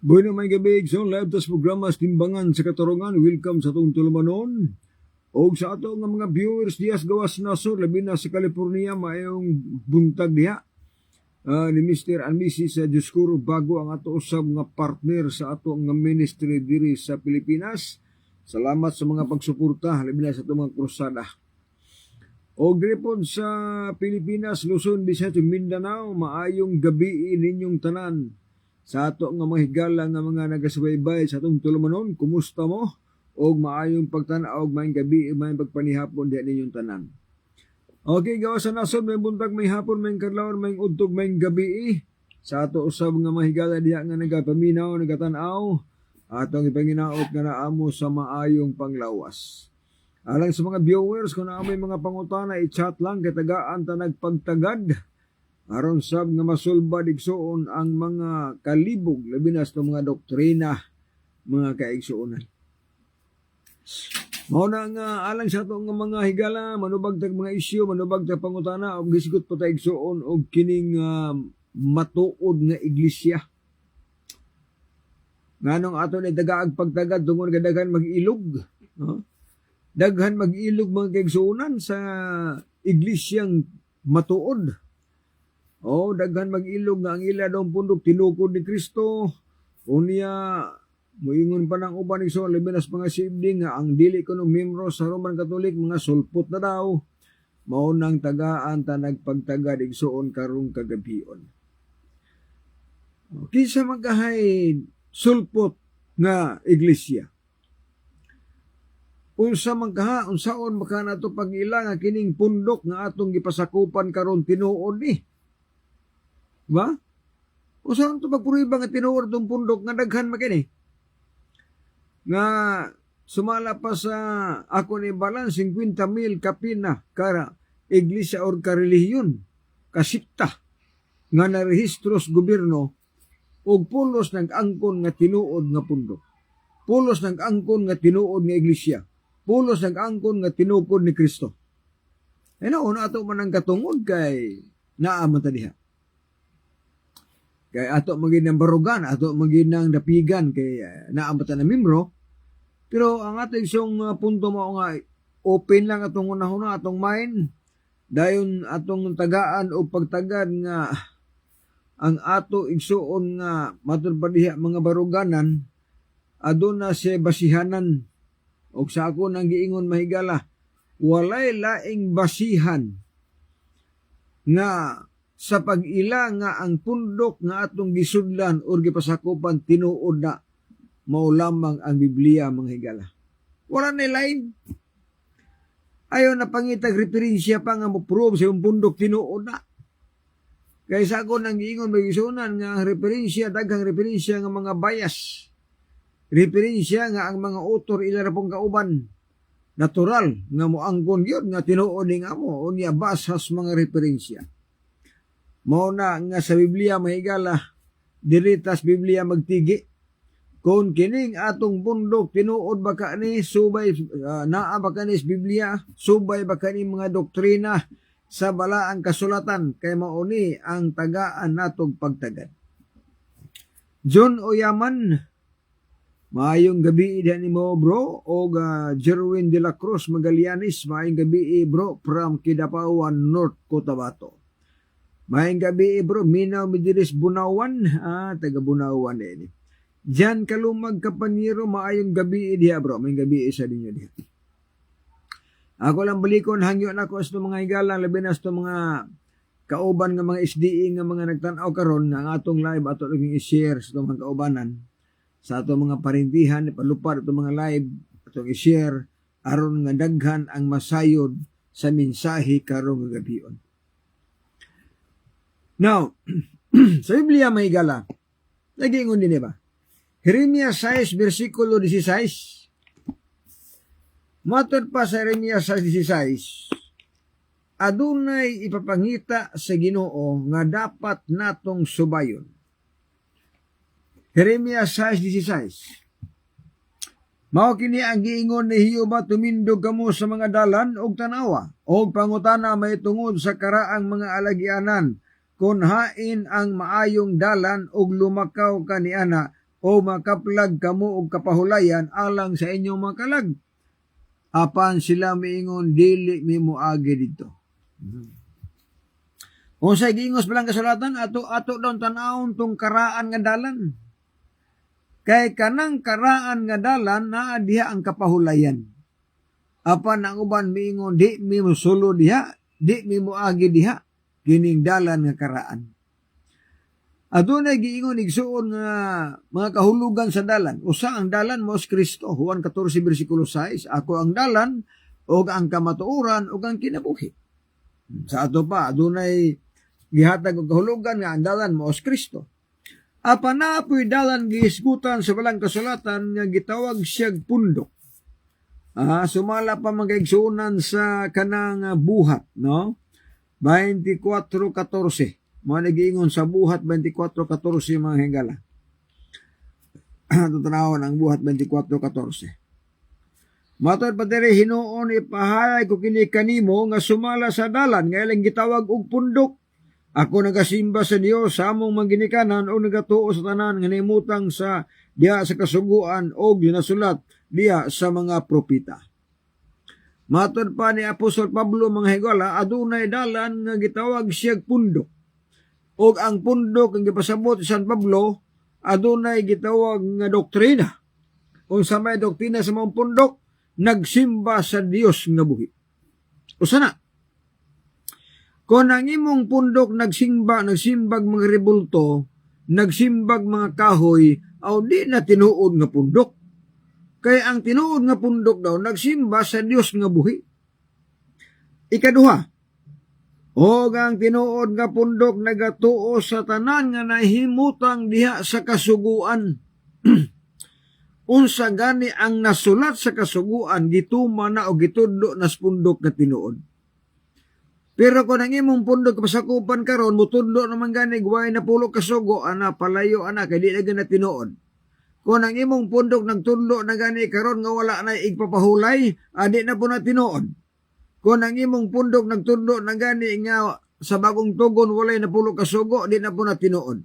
Bueno, may gabi, so live tas programa sa Timbangan sa Katarungan. Welcome sa itong tulumanon. O sa ato nga mga viewers diyas gawas na so, labi na sa California, mayong buntag diha. Ni Mr. and Mrs. Dioscuro bago ang ato usab nga partner sa ato nga ministry diri sa Pilipinas. Salamat sa mga pagsuporta, labi na sa itong mga krusada. O gripon sa Pilipinas, Luzon, Visayas, Mindanao, maayong gabi ninyong tanan. Sa ato nga mga higala nga mga nagasubaybay sa atong tulumanon, kumusta mo? O maayong pagtanaw, maayong gabi, maayong pagpanihapon diyan ninyong tanan. Okay, gawa sa nasod, may buntag, may hapon, may kadlawon, may udtog, may gabi. Sa ato usab nga mga higala diyan nga nagapaminaw, nagatanaw, atong ipanginaot nga naamo sa maayong panglawas. Alang sa mga viewers, kung naamoy mga pangutana, i-chat lang, katagaan ta nagpagtagad. Aron sab nga masulba digsoon ang mga kalibog, labi na sa mga doktrina, mga kaigsuonan. Mao na nga alang sa itong mga higala, manubagtag mga isyu, manubagtag pangutana, o gisigot pa tayo igsuon, o kining matuod nga iglesia. Nganong ato ni dagaag pagtagad, tungod kadaghan mag-ilog. Daghan mag-ilog mga kaigsuonan sa iglesyang matuod. Daghan mag-ilog nga ang ila daw pundok tinukod ni Kristo. Unya moingon pa ng uban ni so libinas mga sibling nga ang dili kuno miyembro sa Roman Catholic mga sulpot na daw. Mao nang tagaan ta nagpagtagad igsuon karong kagabion. Kinsa magahay sulpot nga iglesia? Unsa man kaha unsaon maka nato pag-ila nga kining pundok nga atong gipasakupan karon tinuod ni? Ba? O saan ito pagpuriba nga tinuod itong pundok nga daghan makini? Nga sumala pa sa ako ni balan 50,000 kapina kara iglesia or karelihiyon kasipta nga narehistros gobyerno og pulos nag-angkon nga tinuod nga pundok. Pulos nag-angkon nga tinuod nga iglesia. Pulos nag-angkon nga tinukod ni Kristo. Una ato man ang katungod kay naaman ta diha. Kay ato maging ng barugan, ato maging ng dapigan, kay naambatan na mimro. Pero ang ato isong punto mo nga, open lang atong unahuna, atong mind. Dayon atong tagaan o pagtagad nga ang ato igsuon nga matulpadiha mga baruganan, aduna siya basihanan. O sa ako nang giingon mahigala, walay laing basihan nga sa pag-ila nga ang pundok nga atong gisudlan o gipasakupan tinuod na mao lamang ang Biblia mga higala. Wala na lain. Ayaw na pangitag referensya pa nga mo-prove sa yung pundok tinuod na. Kaysa ako nang giingon may gisunan nga referensya, daghang referensya nga mga bias. Referensya nga ang mga author ila pong kauban. Natural nga moangkon gyud nga tinuod nga mo unya basas mga referensya. Mao na nga sa Biblia mahigala diritas Biblia magtigi. Kung kining atong bundok tinuod ba kani subay naa ba kani sa Biblia, subay ba kani mga doktrina sa balaang kasulatan, kay mauni ang tagaan natong pagtagad. John Oyaman, maayong gabi diyan nimo bro, o Jerwin de la Cruz Magallanes, maayong gabi bro from Kidapawan, North Cotabato. Maayong gabi bro, Minaw Midiris Bunawan, taga Bunawan ini. Jan Kalumag Kapaniro, maayong gabi diha bro, maayong gabi isa ninyo diha. Ako lang balikon, hangyo na ako sa mga higala, labi na sa mga kauban nga mga SDE nga mga nagtanaw karon nga ang atong live ato naging i-share sa mga kaubanan, sa atong mga parintihan, ipalupad atong mga live, atong i-share, aron nga daghan ang masayod sa mensahe karong gabion. Now, sa Biblia may higala, nag-iingon din ba? Jeremias 6, versikulo 16. Matod pa sa Jeremias 6:16, adunay ipapangita sa Ginoo nga dapat natong subayon. Jeremias 6:16. Mao kini ang giingon ni Jehova, tumindog kamo sa mga dalan og tanawa, og pangutana may tungod sa karaang mga alagyanan, kun hain ang maayong dalan og lumakaw kaniana, o makaplag kamo og kapahulayan alang sa inyong makalag. Apan sila miingon, dili mi moagi dito. Kung sa giingos palang kasulatan, ato daw tanawon tong karaan nga dalan. Kay kanang karaan nga dalan, naa diha ang kapahulayan. Apan ang uban miingon, di mi mosulo diha, di mi moagi diha, kining dalan nga karaan. Adunay giingon igsuon nga mga kahulugan sa dalan. Usa ang dalan mo si Kristo. Juan 14 versikulo 6, ako ang dalan o ang kamatuoran o ang kinabuhi. Sa ato pa, adunay gihatag og kahulugan nga ang dalan mo si Kristo. Apan na po'y dalan gihisgutan sa balang kasulatan nga gitawag siyag pundok. Sumala pa magigsuunan sa kanang buhat, no? 24:14. Mga nag-iingon sa buhat 24:14 mga hingala. Tutanawon ang buhat 24:14. Matod pa diri, hinuon ipahalay ko kini kanimo nga sumala sa dalan nga ilang gitawag og pundok. Ako nagasimba sa Dios sa among manginikanan o nagatuo sa tanan nga nimutang sa diha sa kasuguan o ginasulat diha sa mga propeta. Matod pa ni Apostol Pablo mga higala, adunay dalan nga gitawag siyag pundok. Og ang pundok ang gipasabot sa San Pablo, adunay gitawag nga doktrina. Kung sa may doktrina sa mga pundok, nagsimba sa Dios nga buhi. Usa na, kung ang imong pundok nagsimbag mga rebulto, nagsimbag mga kahoy, aw di na tinuod nga pundok. Kaya ang tinuod nga pundok daw, nagsimba sa Dios nga buhi. Ikaduha, o ang tinuod nga pundok nagatuo sa tanan nga nahimutang diha sa kasuguan. Unsa gani ang nasulat sa kasuguan, gituman na o gitudlo na sa pundok nga tinuod. Pero kung ang imong pundok pasakupan karon, mutudlo naman gani guway na pulo kasugo, ana palayo ana, kay di na gana tinuod. Kung ang imong pundok nagtudlo na gani karon nga wala na igpapahulay, di na po na tinuod. Kung ang imong pundok nagtudlo na gani nga sa bagong tugon walay na pulo kasugo, di na po na tinuod.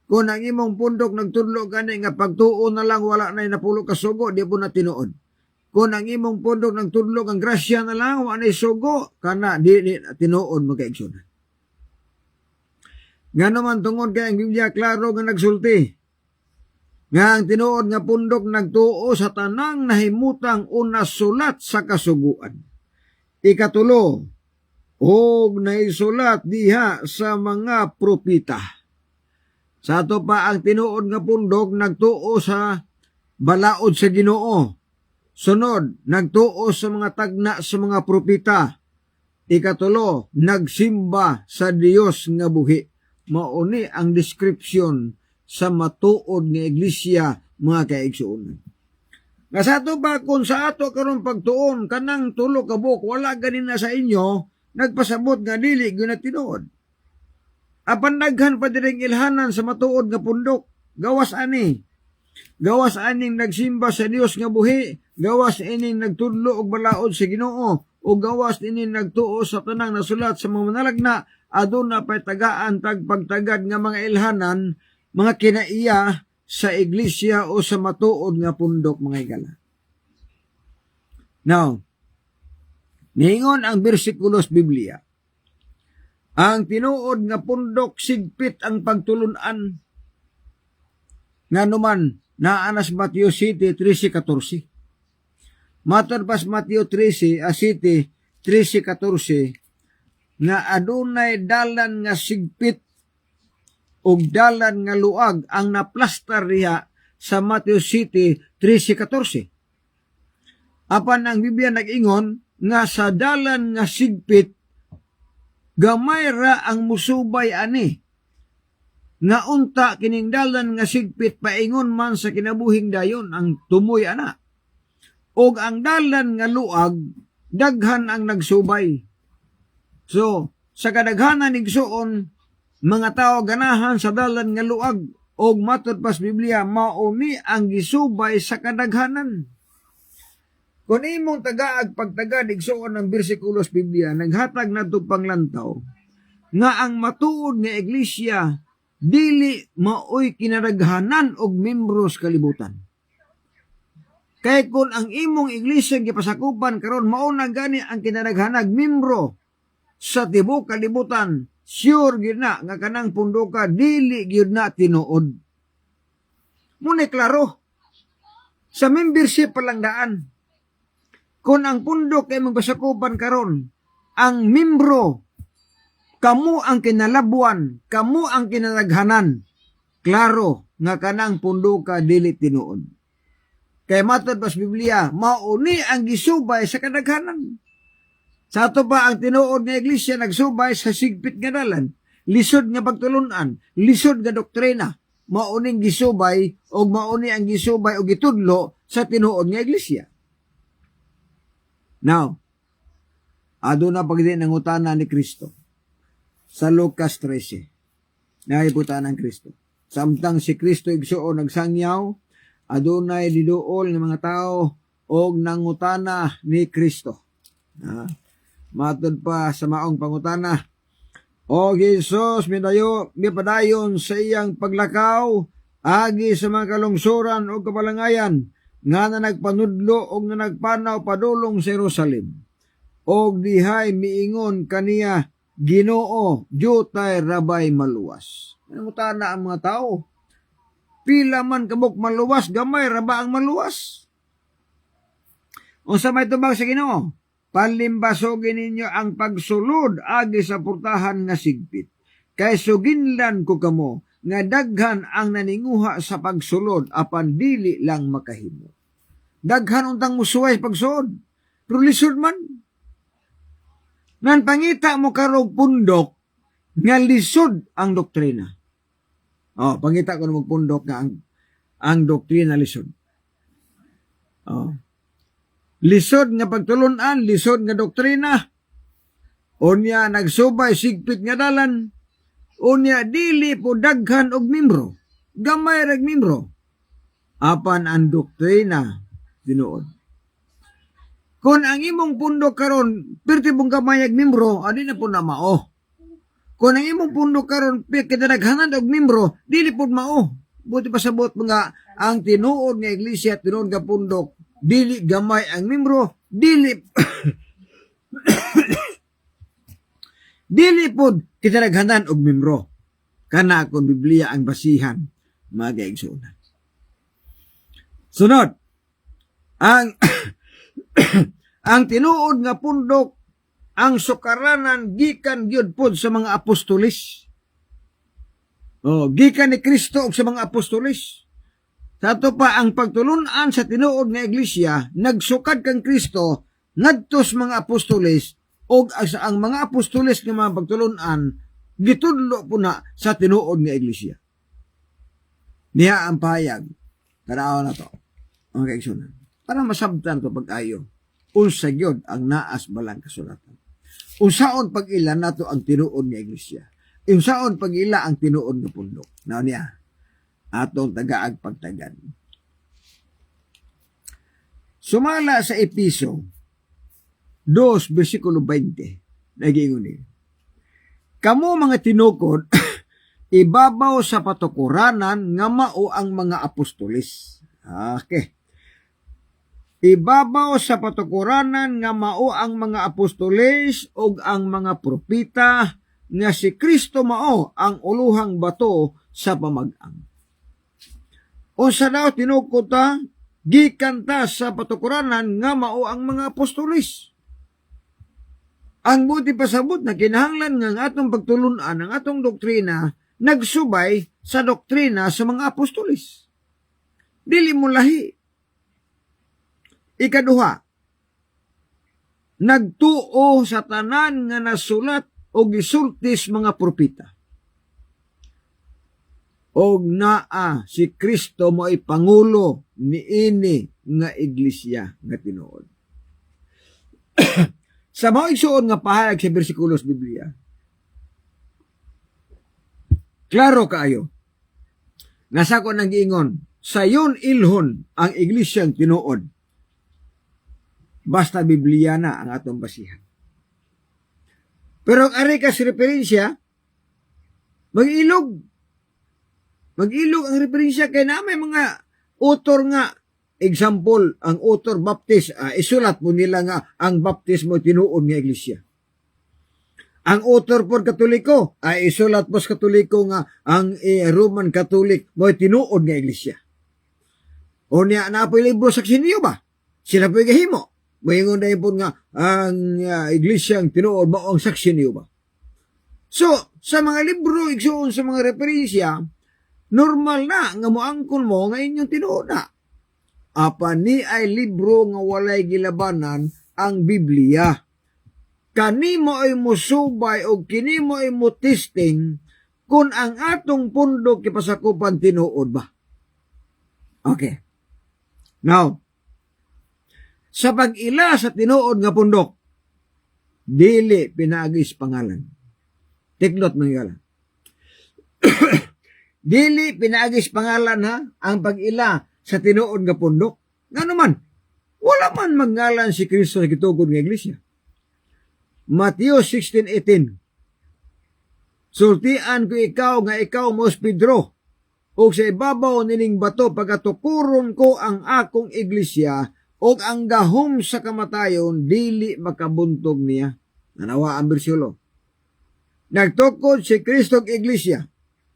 Kung ang imong pundok nagtudlo gani nga pagtuo na lang wala na napulo kasugo, di po na tinuod. Kung ang imong pundok nagtudlo ang grasya na lang wala na sugo, kana di tinuod magkaigsoon. Nga naman tungod kay ang Biblia klaro nga nagsulti nga ang tinuod nga pundok nagtuo sa tanang nahimutang una sulat sa kasuguan. Ikatulo, og naisulat diha sa mga propita. Sa ato pa ang tinuod nga pundok nagtuo sa balaod sa Ginoo. Sunod, nagtuo sa mga tagna sa mga propita. Ikatulo, nagsimba sa Dios nga buhi. Mauni ang description sa matuod nga iglesia mga kaigsuonan. Nga sa ato ba kung sa ato karon pagtuon kanang tulo ka buok wala ganin na sa inyo, nagpasabot nga dili gyud na tinuod. Apan daghan pa diring ilhanan sa matuod nga pundok. Gawas ani. Gawas aning nagsimba sa Dios nga buhi. Gawas ining nagtudlo og balaod sa Ginoo. O gawas ining nagtuo sa tanang nasulat sa mga manalagna. Aduna pay tagaan tagpagtagad nga mga ilhanan, mga kinaiya sa iglesia o sa matuod nga pundok, mga igala. Now, niingon ang bersikulos Biblia. Ang tinuod nga pundok sigpit ang pagtulunan nga numan naanas Mateo 7:13-14. Matod pas Mateo 7, nga adunay dalan nga sigpit ug dalan nga luag ang naplastar diha sa Mateo 7:13-14. Apan ang Biblia nag-ingon nga sa dalan nga sigpit gamay ra ang musubay ani. Nga unta kining dalan nga sigpit paingon man sa kinabuhing dayon ang tumoy ana. Og ang dalan nga luag daghan ang nagsubay. So, sa kadaghanan igsuon mga tao ganahan sa dalan nga luag og matod pas Biblia mauni ang gisubay sa kadaghanan. Kung imong tagaag pagtagad igsuon ng bersikulos Biblia naghatag nadto panglantaw nga ang matuod nga iglesia dili maoy kinadaghanan og membros kalibutan. Kay kung ang imong iglesia gipasakupan karon mao na gani ang kinadaghanag membro sa tibuok kalibutan, sure gyud na nga kanang pundoka dili gyud na tinuod. Muna klaro sa membership palangdaan. Kung ang pundok ay magpasakupan karon, ang membro kamo ang kinalabuan, kamo ang kinadaghanan. Klaro nga kanang pundoka dili tinuod. Kay matod pas Biblia, mauni ang gisubay sa kadaghanan. Sa ato pa ang tinuod nga iglesia nagsubay sa sigpit nga dalan, lisod nga pagtulunan, lisod nga doktrina, mauning gisubay o mauni ang gisubay o gitudlo sa tinuod nga iglesia. Now, aduna pagdi nangutana ni Kristo sa Lucas 13. Naiputan ng Kristo. Samtang si Kristo igsuon nagsangyaw, adunay diduol ng mga tao og nangutana ni Kristo. Matod pa sa maong pangutana, O Jesus, mipadayon sa iyang paglakaw, agi sa mga kalungsuran o kabalangayan, nga na nagpanudlo o nga nagpanaw padulong sa Jerusalem. O dihay miingon kaniya, Ginoo, jutay rabay maluwas. Nangutana ang mga tao, pila man kabuk maluwas, gamay raba ang maluwas. O sa may tubag sa Ginoo, palimbasogin ninyo ang pagsulod agi sa purtahan nga sigpit. Kay suginlan ko kamo nga daghan ang naninguha sa pagsulod apan dili lang makahimo. Daghan untang musuway pagsulod, pero lisod man. Nan pangita mo karog pundok nga lisod ang doktrina. Pangita ko na magpundok nga ang doktrina lisod. Lisod nga pagtulunan, lisod nga doktrina, unya nagsubay sigpit nga dalan, unya dili po daghan og membro, gamay rag membro, apan ang doktrina tinuod. Kung ang imong pundok karon perti pong gamay ag membro, adi na po na mao. Kung ang imong pundok karon kadaghanan og membro, dili po mao. Buti pa sabot mga ang tinuod nga iglesia, tinuod nga pundok, dili gamay ang membro, dili dili pod kitadaghanan og membro. Kana akong Biblia ang basihan, mga kaigsuonan. Sunod, ang ang tinuod nga pundok, ang sukaranan gikan gyud pod sa mga apostolis. Gikan ni Kristo og sa mga apostolis. Sa ato pa ang pagtulunan sa tinuod nga iglesia, nagsukad kang Kristo ngadtos mga apostoles og ang mga apostoles nga mga pagtulunan gitudlo po na sa tinuod nga iglesia. Niya ang pahayag, tanaw na to, mga kaigsunan, para masabtan to pag-ayo, unsa gyud ang naas balang kasulatan. Unsaon pag-ilan nato ang tinuod nga iglesia. Unsaon pag-ila ang tinuod nga pundok? Now niya, atong tagaag pagtagan. Sumala sa Episo 2, versikulo 20, nagingon ni, kamo mga tinukod, ibabaw sa patukuranan nga mao ang mga apostolis. Okay. Ibabaw sa patukuranan nga mao ang mga apostolis ug ang mga propita nga si Kristo mao ang uluhang bato sa pamag-ang. Unsa daw tinukod ta? Gikan ta sa patukuranan nga mao ang mga apostolis. Ang buti pasabot na kinahanglan nga ang atong pagtulunan ang atong doktrina nagsubay sa doktrina sa mga apostolis. Dili mo lahi. Ikaduha, nagtuo sa tanan nga nasulat o gisultis mga propita. Og naa si Kristo mo ay pangulo niini nga iglesia nga tinuod. Sa mga igsuon nga pahayag sa bersikulos Biblia, klaro kaayo, nasa ko nang giingon, sayon ilhon ang iglesyang tinuod. Basta Biblia na ang atong basihan. Pero ang ari kas referensya, mag-ilog ang referensya kay na may mga author nga. Example, ang author Baptist, isulat mo nila nga ang baptismo tinuod nga iglesia. Ang author por Katoliko, isulat po sa Katoliko nga ang Roman Catholic mo tinuod nga iglesia. O niya na po libro sa Niyo ba? Sila po gahimo. Mayingon na po nga ang iglesia ang tinuod mo ang saksi niyo ba? So, sa mga libro, igsoon sa mga referensya, normal na nga moangkon mo nga inyong tinuod na. Apa ni ay libro nga walay gilabanan ang Biblia. Kanimo ay musubay o kinimo ay mutisting kung ang atong pundok kipasakupan tinuod ba. Okay. Now, sa pag-ila sa tinuod nga pundok, dili pinagis pangalan. Tiklot mangyala. Dili pinagis pangalan ha, ang pag-ila sa tinuod nga pundok. Nga naman, wala man magngalan si Kristo sa gitugod nga iglesia. Mateo 16:18. Sultian ko ikaw nga ikaw mos Pedro, o sa ibabaw nining bato pagatukuron ko ang akong iglesia, o ang gahom sa kamatayon dili makabuntog niya. Nanawa ang bersikulo. Nagtukod si Kristo ang iglesia.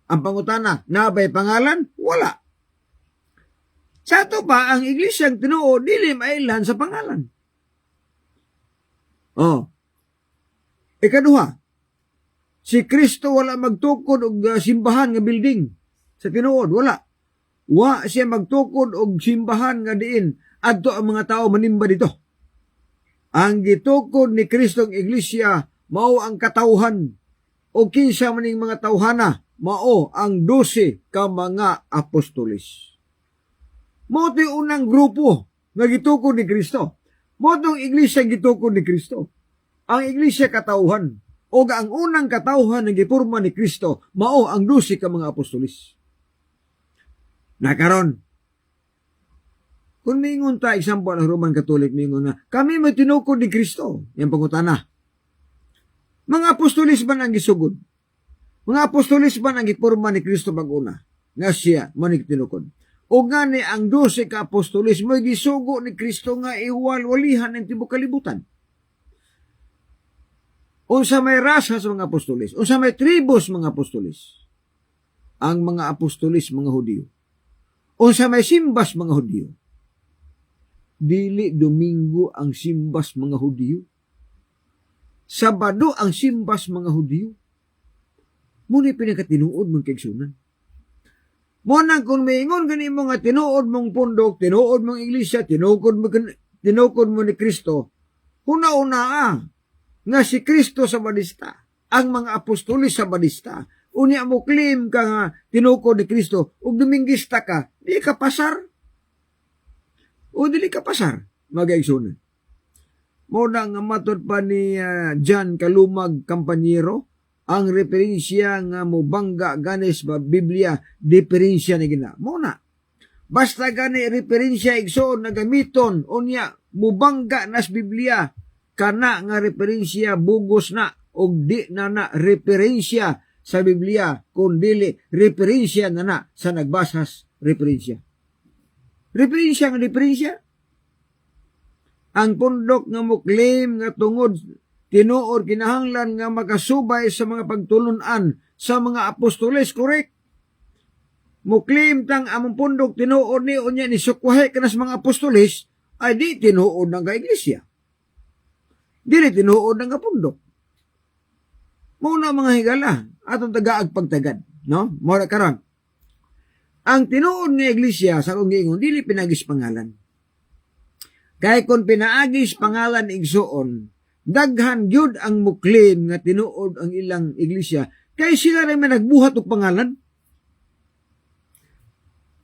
Ang pangutana, nabay pangalan? Wala. Sa ito pa, ang iglesyang tinuod, dili mailan sa pangalan. Ikaduha, si Kristo wala magtukod og simbahan nga building sa tinuod, wala. Wa siya magtukod og simbahan nga diin adto ang mga tao manimba dito. Ang gitukod ni Kristo ang iglesia mao ang katawhan o kinsa maning mga tawhana mao ang 12 ka mga apostolis. Mo ito'y unang grupo nga gitukod ni Kristo. Mo itong iglesia gitukod ni Kristo. Ang iglesia katauhan. O ang unang katauhan na gipurma ni Kristo, mao ang 12 ka mga apostolis. Nakaron, kung mingon ta, example, ang Roman Catholic, mingon na, kami may tinukod ni Kristo. Yan pangutana. Mga apostolis ba ang gisugod? Mga apostolis ba ang gipurma ni Kristo pag-una? Nga siya, manig tinukod. O nga ni ang 12 ka apostolis mo gisugo ni Kristo nga iwal-walihan ng tibok kalibutan. Unsa may rasa sa mga apostolis, unsa may tribus mga apostolis. Ang mga apostolis mga Hudiyo. Unsa may simbas mga Hudiyo. Dili Domingo ang simbas mga Hudiyo. Sabado ang simbas mga Hudiyo. Muna pinakatinuod mong kaigsunan. Muna kung maingon gani mo nga tinuod mong pundok, tinuod mong iglesia, tinukod mo ni Kristo, una-una nga si Kristo sa balista, ang mga apostolis sa balista, unya mo claim ka nga tinukod ni Kristo, ug Dominguista ka, di ka pasar. O dili ka pasar, mag-aigsunan. Muna nga matod pa ni John Kalumag Campanyero, ang referensya nga mubangga ganis ba Biblia diferensya ni gina. Muna, basta gani referensya igsoon na gamiton unya mubangga nas Biblia kana nga referensya bugos na og di na referensya sa Biblia kundi referensya na sa nagbasas referensya. Referensya nga referensya. Ang pundok nga muklim nga tungod tinuod kinahanglan nga makasubay sa mga pagtulunan sa mga apostoles, correct? Muklim tang among pundok tinuod ni unya ni sukwahe kana sa mga apostoles ay di tinuod ng iglesia. Dili tinuod ng pundok. Muna mga higala atong tagaag pagtagad, no? Mora karon. Ang tinuod nga iglesia sa kung giingon dili pinagis pangalan. Kay kung pinaagis pangalan igsuon, daghan gyud ang muklim nga tinuod ang ilang iglesia kay sila rin man nagbuhat og pangalan.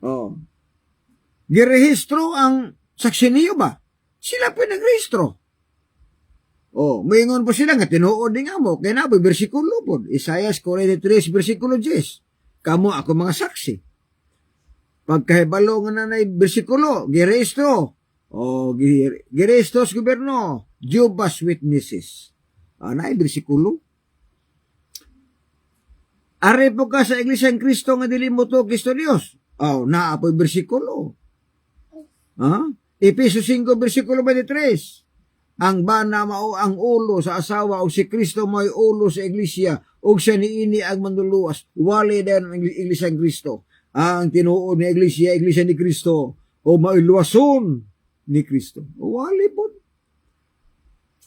Oh. Girehistro ang saksiniyo ba? Sila pa nagrehistro. Oh, moingon po sila nga tinuod din nga mo kay naboy bersikulo pod Isaias 43 bersikulo 10. Kamo ako mga saksi. Pagkahibalo nga nanay bersikulo, girehistro. O girestos gobyerno, Jehovah's Witnesses. Naay bersikulo. Are po ka sa Iglesia ng Kristo nga dili mo to Kristo Dios. Naa po bersikulo. Efesos 5 bersikulo 23. Ang bana mao ang ulo sa asawa o si Kristo mo'y ulo sa Iglesia o siya niini ang manluluwas. Wali din ang Iglesia ng Kristo. Ang tinuod ni Iglesia ni Kristo o may luwason ni Kristo. Wali po.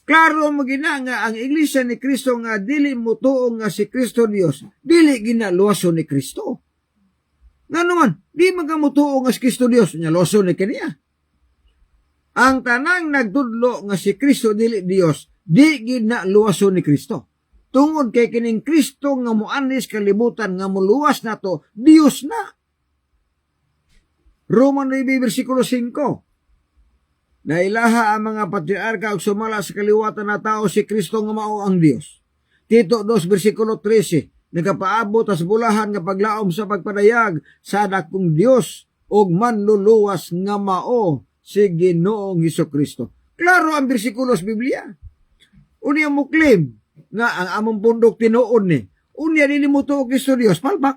Klaro mo gina nga ang Iglesia ni Kristo nga dili mo tuong nga si Kristo Dios, dili ginaluwason ni Kristo. Nga naman, di magamutuong nga si Kristo Dios, nga luwason ni kaniya. Ang tanang nagtudlo nga si Kristo dili Dios, di ginaluwason ni Kristo. Tungod kay kining Kristo nga muanis kalibutan nga muluwas na to, Dios na. Roman 9 versikulo 5. Nailaha ang mga patriarka ug sumala sa kaliwatan na tao si Kristo nga mao ang Dios. Tito 2 bersikulo 13, nagapaabot as bulahan nga paglaom sa pagpadayag sa dakong Dios ug manluluwas nga mao si Ginoong Hesukristo. Klaro ang bersikulo sa Biblia. Unya muklim nga ang among pundok tinuod ni. Unya dili mo tuo Kristo Dios palpak.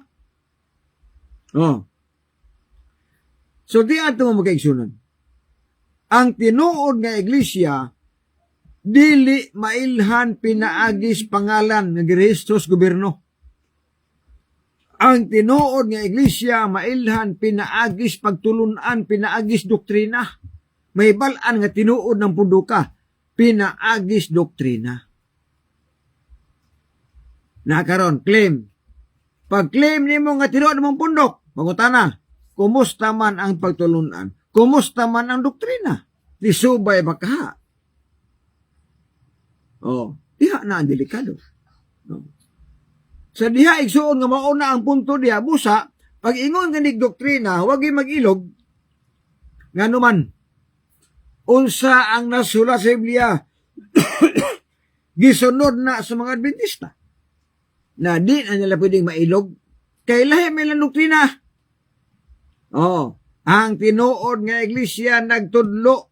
So di ato mo magkaigsunan. Ang tinuod nga iglesia dili mailhan pinaagis pangalan nga girehistro sa gobyerno. Ang tinuod nga iglesia mailhan pinaagis pagtulunan, pinaagis doktrina. May balaan nga tinuod ng punduka, pinaagis doktrina. Nakaron claim. Pag claim nimo nga tinuod mong pundok, mangutana, kumusta man ang pagtulunan? Kumusta man ang doktrina? Lisubay ba ka? Diha na ang delikado. Sa diha, igsuon nga mauna ang punto diha, busa, pag ingon nga nig doktrina, huwag mag-ilog, nga naman, unsa ang nasula sa Biblia, gisunod na sa mga Adventista, na di na nila pwedeng mailog, kay lahi may lang doktrina. Ang tinuod nga iglesia nagtudlo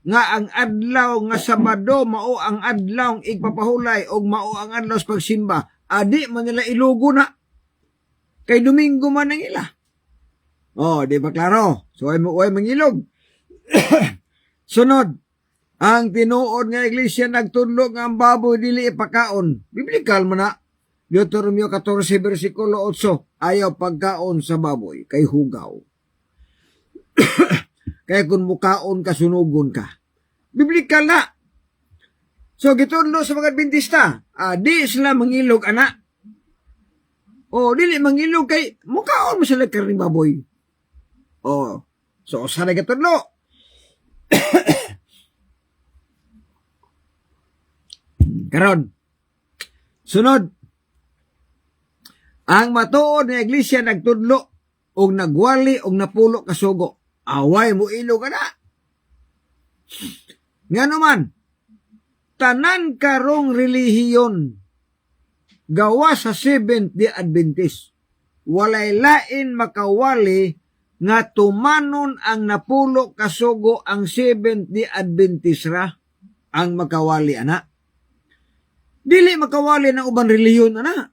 nga ang adlaw nga Sabado mao ang adlaw igpapahulay o mao ang adlaw sa pagsimba. Adi man nila ilugo na. Kay Domingo man ang ila. Di ba klaro? So ay mangilog. Sunod, ang tinuod nga iglesia nagtudlo nga ang baboy dili ipakaon. Biblikal mo na. Deuteronomio 14 versikulo 8, ayaw pagkaon sa baboy kay hugaw. Kaya kung mukaon ka, sunugon ka. Biblikal na. So, gitudlo sa mga Adventista, di sila mangilog, anak. Dili mangilog kay, mukaon mo sila karing baboy. So, sana gitudlo. Karon, sunod, ang matuod na iglesia nagtudlo og nagwali og napulo kasugo. Away mo ilog ka na. Nga naman, tanan karong relihiyon gawa sa Seventh-day Adventist. Walay lain makawali nga tumanon ang napulo kasugo ang Seventh-day Adventist ra ang makawali ana. Dili makawali ng ubang reliyon ana.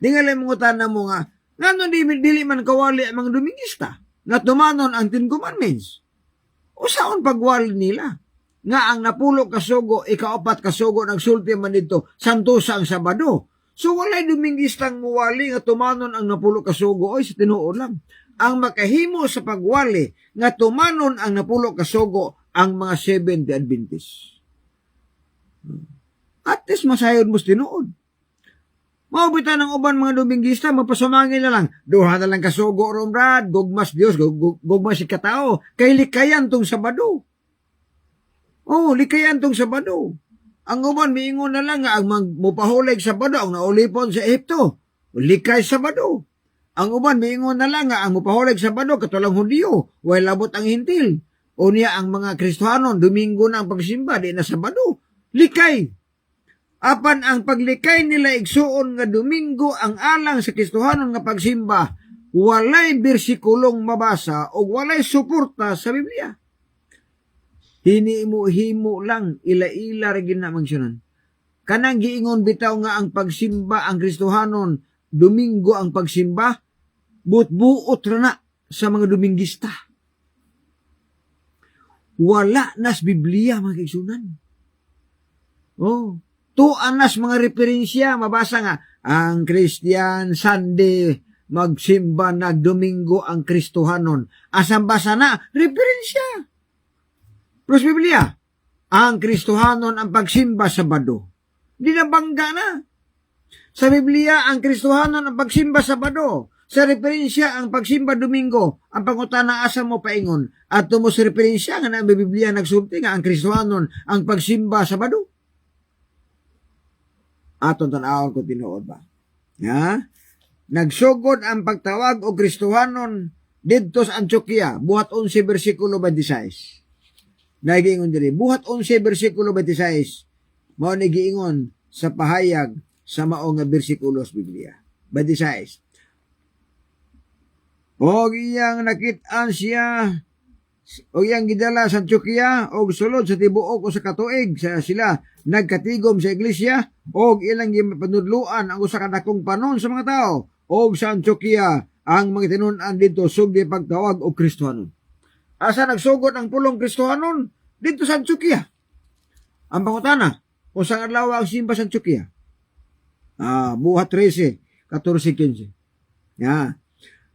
Dingalay mong utana mo nga, ngano dili man kawali ang mga Domingista nga tumanon ang Ten Commandments. Usaon pagwali nila nga ang napulo kasugo, ikaapat kasugo nagsulti man dito, santosa ang Sabado. So walay Domingistang muwali nga tumanon ang napulo kasugo oy sa tinuod lang. Ang makahimo sa pagwali nga tumanon ang napulo kasugo ang mga Seventh-day Adventist. At least masayod mo tinuod. Maubitan ng uban mga Domingista, mapasumangin na lang. Duha na lang kasugo ron brad, gugmas Dios, gugmas si katao. Kay likayan tong Sabado. Oh, likayan tong Sabado. Ang uban, miingon na lang nga, ang mupahulig Sabado, ang naulipon sa Ehipto. Likay Sabado. Ang uban, miingon na lang nga, ang mupahulig Sabado, katulang Hudiyo, way labot ang hintil. O niya ang mga Kristohanon, Domingo na ang pagsimba, di na Sabado. Likay. Apan ang paglikay nila igsuon nga Domingo ang alang sa Kristohanon nga pagsimba, walay bersikulong mabasa o walay suporta sa Biblia. Himo lang, ila-ila rin na magsyonan. Kanang giingon bitaw nga ang pagsimba ang Kristohanon, Domingo ang pagsimba, buot ra na sa mga Domingista. Wala nas Biblia mga kaigsunan. Oh, tuan nas mga referensya, mabasa nga, ang Christian Sunday magsimba na Domingo ang Kristohanon. Asang basa na, referensya. Plus Biblia, ang Kristohanon ang pagsimba Sabado. Di na bangga na. Sa Biblia, ang Kristohanon ang pagsimba Sabado. Sa referensya, ang pagsimba Domingo, ang pangutana asa mo paingon. At tumo sa referensya nga na Biblia nagsulti nga ang Kristohanon ang pagsimba Sabado. Aton tanawon ko tinuod ba? Ha? Nagsugod ang pagtawag o Kristohanon didto sa Antioquia, buhat 11 bersikulo 26. Nagiingon diri, buhat 11 bersikulo 26. Mao ni giingon sa pahayag sa mao nga bersikulos Biblia. 26. Og iyang nakit-an siya, og iyang gidala sa Antioquia, og sulod sa tibuok o sa katuig sa sila nagkatigom sa iglesia, og ilang panudluan ang usa ka dakong panon sa mga tao, og sa Antioquia ang mga tinun-an dito sugdi pagtawag og Kristohanon. Asa nagsugod ang pulong Kristohanon? Dito sa Antioquia. Ang pangutana, kung saan adlaw ang simba sa Antioquia? Buhat 13, 14, 15. Ya.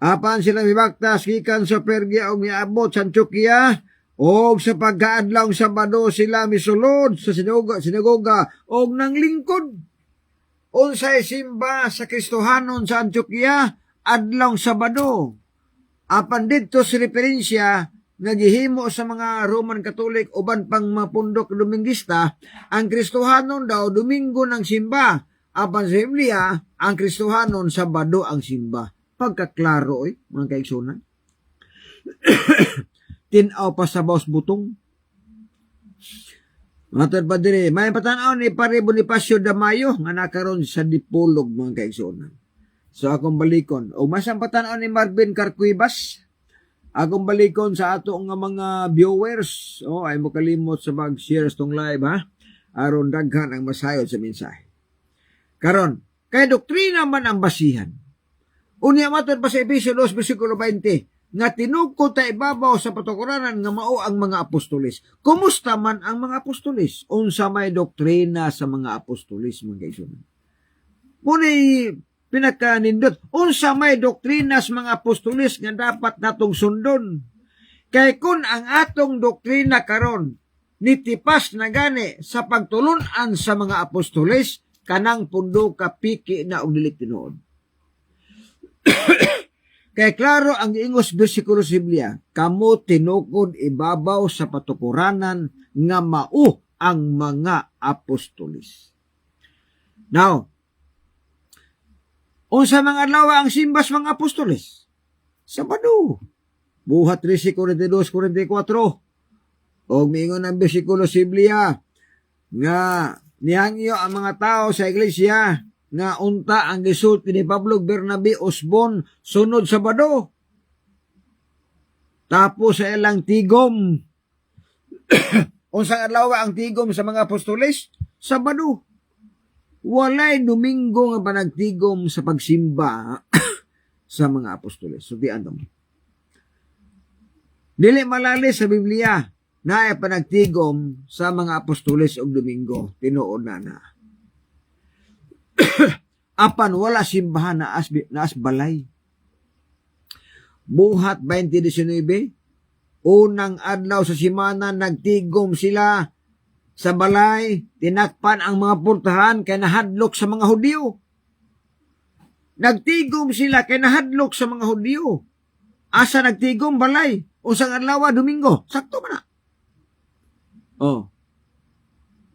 Apan sila mibaktas gikan sa Pergia o miabot sa Antioquia, og sa pagkaadlaw Sabado sila misulod sa sinagoga og nanglingkod. Unsay simba sa Kristohanon sa Antioquia adlaw Sabado. Apan didto si referensya nagihimo sa mga Roman Catholic uban pang mga pundok Domingista, ang Kristohanon daw Domingo ng simba. Apan sa Biblia, ang Kristohanon Sabado ang simba. Pagkaklaro mga kaigsunan. Tinaw pa sa bawas butong. Matod pa dire, may patanaw ni Pare Bonifacio Damayo nga nakaroon sa Dipolog mga kaigsunan. So akong balikon. O masang patanaw ni Marvin Carcuibas. Akong balikon sa ato nga mga viewers. Ay mo kalimot sa mag-share tong live ha. Aron daghan ang masayod sa mensahe. Karon, kay doktrina man ang basihan. Unya matod pa sa Efesios 2 versikulo 20 nga tinugkod ta ibabaw sa patukuranan nga mao ang mga apostoles. Kumusta man ang mga apostoles? Unsa may doktrina sa mga apostoles mga kaigsunan? Munay pinakanindot, unsa may doktrina sa mga apostoles nga dapat natong sundon. Kay kun ang atong doktrina karon nitipas na gani sa pagtulunan sa mga apostoles, kanang pundo kapiki na og dili tinuod. Kay klaro ang ingos bersikulo sa Biblia, kamo tinukod ibabaw sa patukuranan nga mao ang mga apostoles. Now, unsa mga adlaw ang simbas mga apostoles? Sabado. Buhat 13, 42, 44. O miingon ang bersikulo sa Biblia nga nihangyo ang mga tao sa iglesia nga unta ang gisulti ni Pablo Bernabe Osbon sunod Sabado. Tapos sa ilang tigom. Unsang adlaw ang tigom sa mga apostoles? Sabado. Walay Domingo nga panagtigom sa pagsimba sa mga apostoles. So, diyan mo. Dili malali sa Biblia na ay panagtigom sa mga apostoles og Domingo. Tinuod na. Apan wala simbahan na as balay. Buhat 20:19, unang adlaw sa simana nagtigom sila sa balay, tinakpan ang mga purtahan kay nahadlok sa mga Hudyo. Nagtigom sila kay nahadlok sa mga Hudyo. Asa nagtigom balay? Unsang adlaw Domingo. Sakto man na. Oh.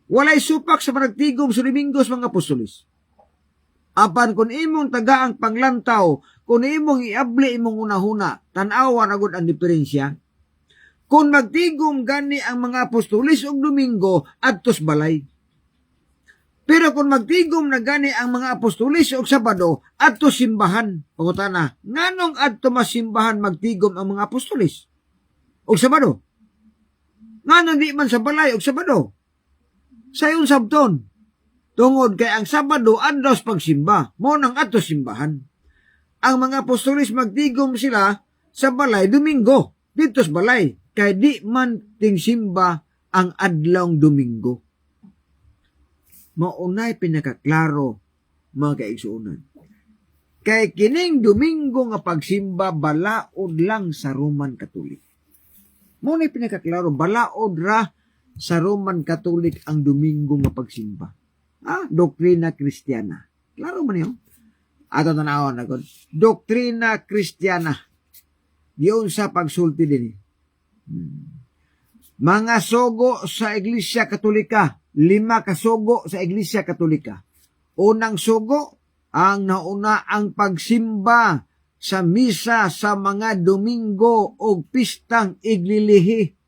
Walay supak sa panagtigom sa Domingo sa mga apostoles. Apan kung imong tagaang panglantaw, kung imong iabli imong unahuna, tan-awa na gud ang diferensya. Kung magtigom gani ang mga apostoles og Domingo adtos balay. Pero kung magtigom na gani ang mga apostoles og Sabado adtos simbahan. Pangutana, nganong adto masimbahan magtigom ang mga apostoles og Sabado? Nganong di man sa balay og Sabado? Sayon sabton. Tungod kay ang Sabado adlaw sa pagsimba, mo nang adto simbahan. Ang mga apostoles magtigom sila sa balay Domingo, dito sa balay, kay di man tingsimba ang adlawng Domingo. Maunay pinakaklaro mga kaigsuonan. Kay kining Domingo nga pagsimba balaod lang sa Roman Catholic. Maunay pinakaklaro, balaod ra sa Roman Catholic ang Domingo nga pagsimba. Doktrina Kristiyana. Klaro man yun. Ato tanawon na ko. Doktrina Kristiyana. Yun sa pagsulti din. Mga sogo sa Iglesia Katolika. 5 kasugo sa Iglesia Katolika. Unang sugo, ang nauna ang pagsimba sa misa sa mga Domingo o pistang iglilihi.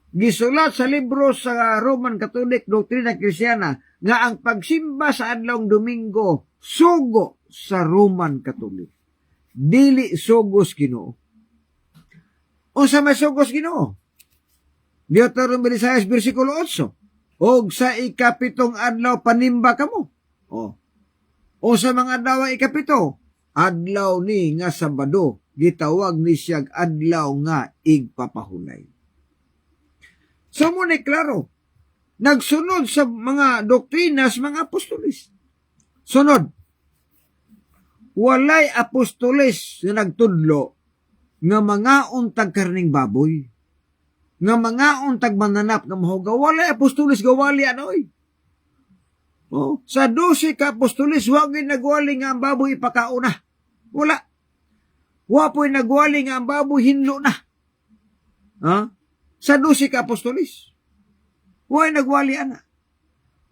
Gisulat sa libro sa Roman Catholic Doktrina Kristiyana nga ang pagsimba sa adlawng Domingo sugo sa Roman Catholic. Dili sugos Ginoo. Unsa may sugos Ginoo? Deuteronomy 16 bersikulo 8. Og sa ikapitong adlaw panimba kamo. O sa mga adlaw ikapito, adlaw ni nga Sabado, gitawag ni siyag adlaw nga igpapahulay. So mo ni klaro, nagsunod sa mga doktrinas mga apostoles. Sunod, walay apostoles na nagtudlo nga mga untag karning baboy, nga mga untag mananap nga mahuga. Walay apostoles gawali anoy. Sa 12 ka apostoles, wagin nagwali nga ang baboy ipakauna. Wala. Wapoy nagwali nga ang baboy hinlo na. Sa 12 ka apostoles. Huwag nagwali ana.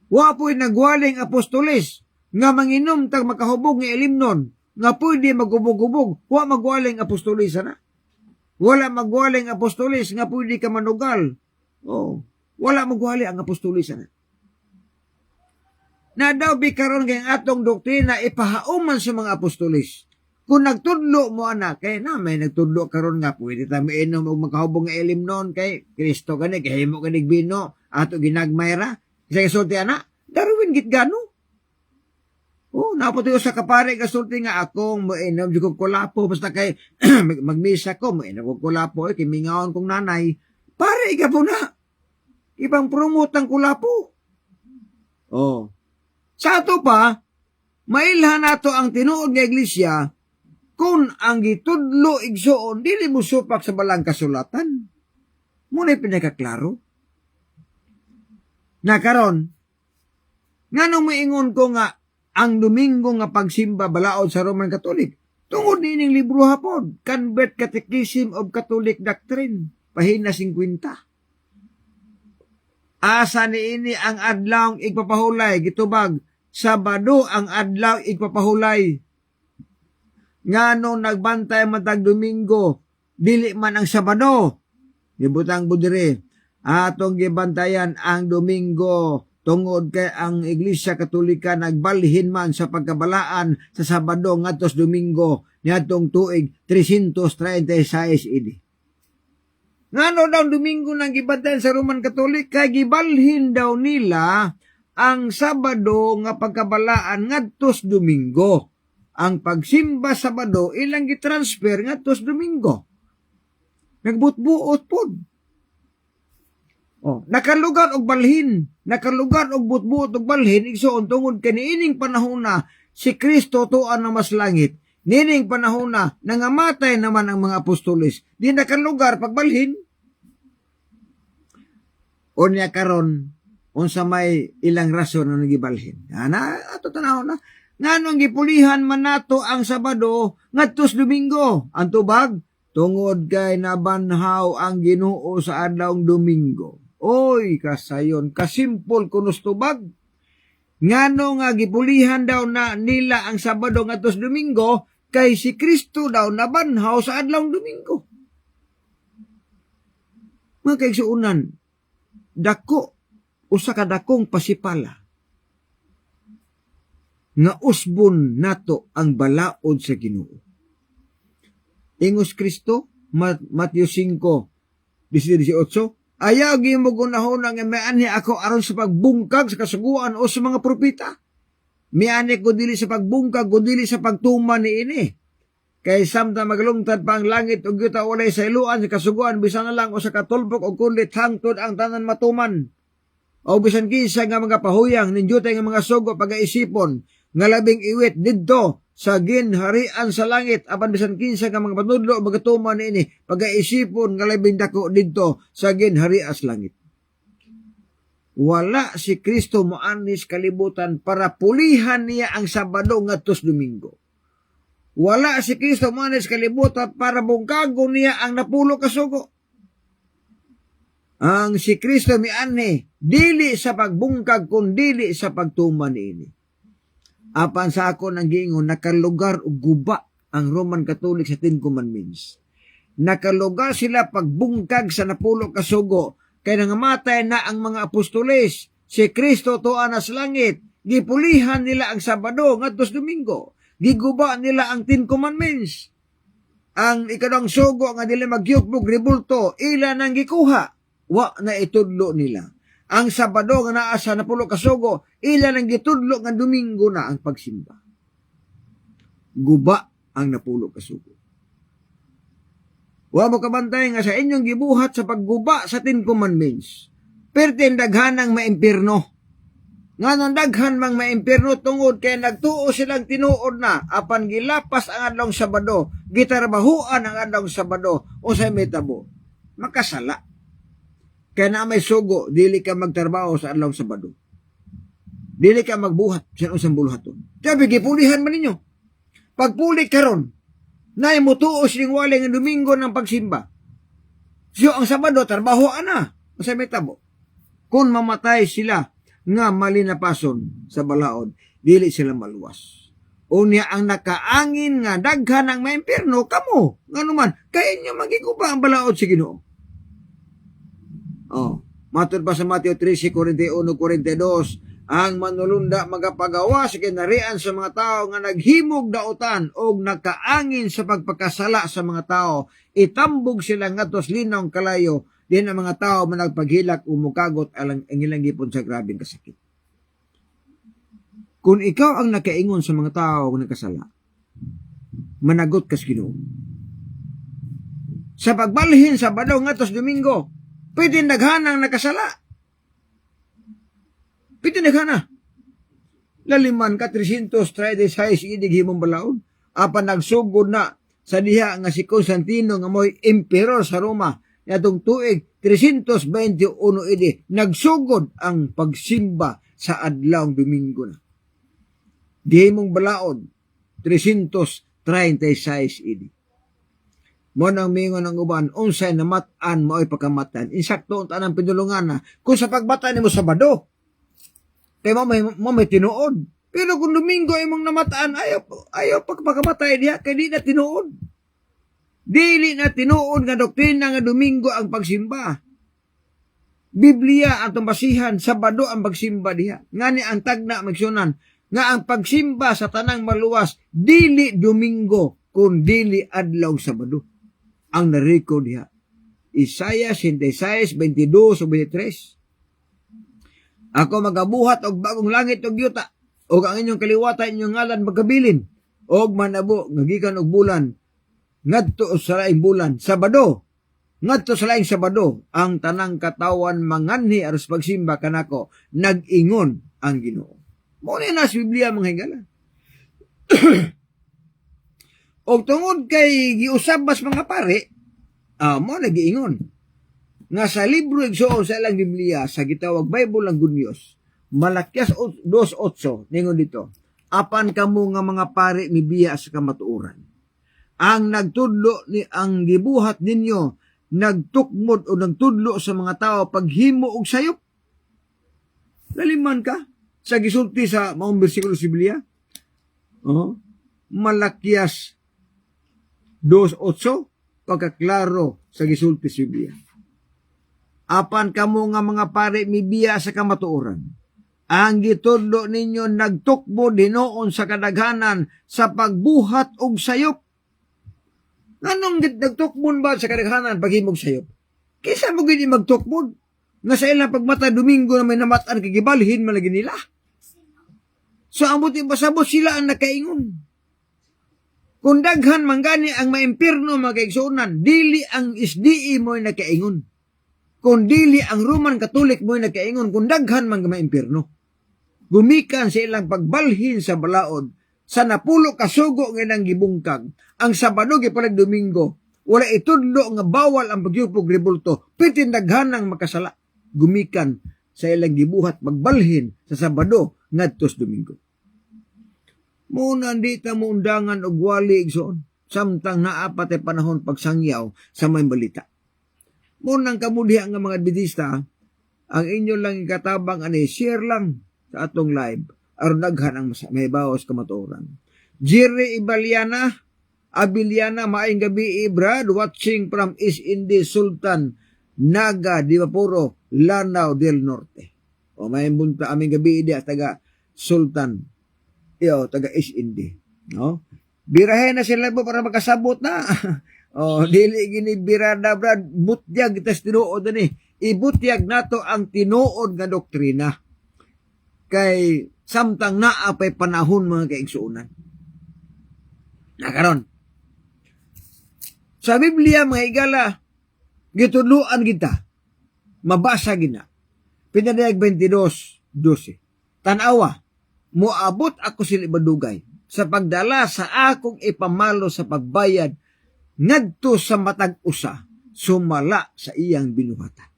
Wapoy nagwaling apostoles nga manginom tag makahubog nga ilimnon nga pwede magubog-ubog. Huwag magwaling apostoles ana. Wala magwaling apostoles nga pwede ka manugal. Wala magwali ang apostoles ana. Na daw bikaron kay atong doktrina ipahauman sa mga apostoles. Kung nagtudlo mo anak, kay na may nagtudlo karon nga pwede ta miinom og makahubog nga ilim noon kay Kristo gani kay himo kanig bino ato ginagmay ra. Isa kasulti ana, Darwin git gano. Napatuyo sa kapare kasulti nga akong moinom jud kog kulapo basta kay magmisa ko moinom kog kulapo kay mingaon kong nanay. Pare ka po na. Ibang promote ang kulapo. Sa ato pa, mailhan nato ang tinuod nga iglesia kung ang gitudlo igsoon, dili mo supak sa balang kasulatan. Muna pinakaklaro. Na karon, nga nung maingon ko nga, ang Domingo nga pagsimba balaod sa Roman Catholic, tungod nining libro hapon, Convert Catechism of Catholic Doctrine, pahina 50. Asa ni ini ang adlawng igpapahulay, gitubag, Sabado ang adlaw igpapahulay. Nga nung nagbantay matag Domingo, dili man ang Sabado. Gibutang budire, atong gibantayan ang Domingo tungod kay ang Iglesia Katolika nagbalhin man sa pagkabalaan sa Sabado ngadto sa Domingo niadtong tuig 336 AD. Ngano daw Domingo nang gibantayan sa Roman Catholic kay gibalhin daw nila ang Sabado nga pagkabalaan ngadto sa Domingo. Ang pagsimba Sabado ilang gitransfer ngadto sa Domingo. Nagbutbuot pod. Nakalugar og balhin, nakalugar og butbuot og balhin igsoon tungod kay niining panahon na si Kristo tuan na mas langit. Nining panahon na nangamatay naman ang mga apostoles. Di nakalugar pagbalhin. Unya karon unsa may ilang rason nga nagibalhin. Ana ato tanaw na nganong gipulihan man nato ang Sabado ngadto sa Domingo. Ang tubag tungod kay nabanhaw ang Ginoo sa adlawng Domingo. Oy, kasayon, kasimpol kunos tubag. Ngano nga gipulihan daw na nila ang Sabado ngadto sa Domingo kay si Kristo daw nabanhaw sa adlawng Domingo. Mga kaigsuunan, dako usa ka dakong pasipala nga usbon nato ang balaod sa Ginoo. Ingos Kristo, Mateo 5:18, ayaw gimo gunahon nga miani ako aron sa pagbungkag sa kasuguan o sa mga propeta. Miani ko dili sa pagbungkag o dili sa pagtuman niini. Kay samtang maglungtad pa ang langit ug yuta walay sa iluan sa kasuguan bisan na lang o sa katulpok o kulit hangtod ang tanan matuman. O bisan kinsa nga mga pahuyang ninjutay nga mga sugo pagaisipon nga labing iwit didto sa ginharian sa langit apan bisan kinsa nga mga panudlo magatuman niini pagaisipon nga labing dako didto sa ginharian sa langit. Wala si Kristo moanis kalibutan para pulihan niya ang Sabado ngadto sa Domingo. Wala si Kristo moanis kalibutan para bungkagon niya ang napulo ka sugo. Ang si Kristo miani dili sa pagbungkag kun dili sa pagtuman niini. Apan sa ako nang giingon, nakalugar o guba ang Roman Catholic sa Ten Commandments. Nakalugar sila pagbungkag sa napulo kasugo, kaya nangamatay na ang mga apostoles. Si Kristo tuan na sa langit, gipulihan nila ang Sabado ngadto sa Domingo. Giguba nila ang Ten Commandments. Ang ikadang sugo nga dili magyukbog ribulto, ila nang gikuha, wa na itudlo nila. Ang Sabado nga naa sa napulo kasugo, ila nang gitudlo nga Domingo na ang pagsimba. Guba ang napulo kasugo. Wa mo kabantay nga sa inyong gibuhat sa pagguba sa Ten Commandments. Pertin daghanang maimpirno. Nga nang daghan mang maimpirno tungod kay nagtuo silang tinuod na apan gilapas ang adlawng Sabado, gitarbahuan ang adlawng Sabado o sa metabo. Makasala. Kaya na may sugo, dili ka magtrabaho sa adlawng Sabado. Dili ka magbuhat sa usang buluhaton. Sabi, gipulihan man ninyo. Pagpuli karon, na imutuos ning wali ng Domingo ng pagsimba. So, ang Sabado, trabaho ana. Sa metabo. Kung mamatay sila nga malinapason sa balaod, dili sila maluwas. Unya ang nakaangin nga daghan ng maimpirno, kamo. Nga naman, kaya inyo magiguba ang balaod sa Ginoo. Matod pa sa Mateo 13:41-42, ang manulunda magapagawa sa kinarian sa mga tao nga naghimog dautan o nakaangin sa pagpakasala sa mga tao, itambog sila ngatos linong kalayo, din ang mga tao managpaghilak umukagot ang ilang gipon sa grabing kasakit. Kung ikaw ang nakaingon sa mga tao nga nagkasala, managot kas Ginoo. Sa pagbalhin sa Sabado ngatos Domingo, pwede naghanang nakasala. Pwede naghana. Laliman ka 336 idig himong balaod. Apan nagsugod na sa diha nga si Constantino nga mo'y emperor sa Roma. Yatong tuig 321 idi. Nagsugod ang pagsimba sa adlawng Domingo na. Di himong balaod 336 idi. Mo nang mingon ng uban, unsay namatan mo ay pagkamatan. Insakto ang tanang pinulungan na, kung sa pagbata ni mo Sabado, kaya mo may tinuod. Pero kung Domingo ay mong namataan, ayaw pagpakamatay diya, kaya di na tinuod. Dili na tinuod nga doktrina nga Domingo ang pagsimba. Biblia atong basihan, Sabado ang pagsimba diha. Ngani ang tagna magsunan nga ang pagsimba sa tanang maluwas dili Domingo kun dili adlaw Sabado. Ang nariko diha. Isaiah 66:22-23. Ako magabuhat og bagong langit ug yuta, og ang inyong kaliwatan inyong ngalan magkabilin, og manabo nga gikan og bulan ngadto sa laing bulan Sabado. Ngadto sa laing Sabado ang tanang katawan manganhi aros pagsimba kanako, nag-ingon ang Ginoo. Mo ni nas Biblia mga higala. Og tungod kay giusab mas mga pare, mo nagiingon nga sa libro igsoon sa ilang Biblia sa gitawag Bible ng Good News, Malakias 2:8 ningon dito, apan kamo nga mga pare mibiya sa kamatuoran. Ang nagtudlo ni ang gibuhat ninyo nagtukmod o nagtudlo sa mga tao paghimo og sayop. Laliman ka sa gisulti sa maong bersikulo sa Biblia. Malakias 2:8 pagkaklaro sa gisulti sa Biblia. Apan kamo nga mga pare mibiya sa kamatuoran. Ang gitudlo ninyo nagtukbo dinoon sa kadaghanan sa pagbuhat og sayop. Anong nagtukbon ba sa kadaghanan paghimog sayop? Kaysa mo gini magtukbon nga sa ilang pagmata Domingo na may namatan kagibalhin malagi nila. So amot yung pasabot sila ang nakaingon. Kung daghan manggani ang maimpirno mga kaigsuunan, dili ang SDE mo nakaingon. Kung dili ang Roman Catholic mo nakaingon, kung daghan man maimpirno. Gumikan sa ilang pagbalhin sa balaod, sa napulo kasugo nga nang gibungkag, ang Sabado gipalag Domingo, wala itudlo nga bawal ang pagyupog rebulto, pitin daghan ang makasala. Gumikan sa ilang gibuhat magbalhin sa Sabado ngadto sa Domingo. Muna di ta mo undangan og wali igsoon, samtang naapat ay panahon pagsangyaw sa may balita. Munang kamudhi nga mga Adventista, ang inyo lang ikatabang ani share lang sa atong live aron daghan ang may bawas kamatuoran. Jerry Abiliana, maayong gabi Brad, watching from East Indies, Sultan, Naga, Divapuro, Lanao del Norte. O may bunta aming gabi di taga Sultan, taga East Indies. No? Birahe na sila po para makasabot na. Dili gini birada Brad, butyag itas tinuod ni. Ibutyag nato ang tinuod nga doktrina. Kay samtang naapay panahon mga kaigsuunan. Nakaron. Sa Biblia mga igala, gitudluan kita. Mabasa gina. Pinadayag 22:12. Tanawa, moabot ako sila badugay sa pagdala sa akong ipamalo sa pagbayad ngadto sa matag usa, sumala sa iyang binuhatan.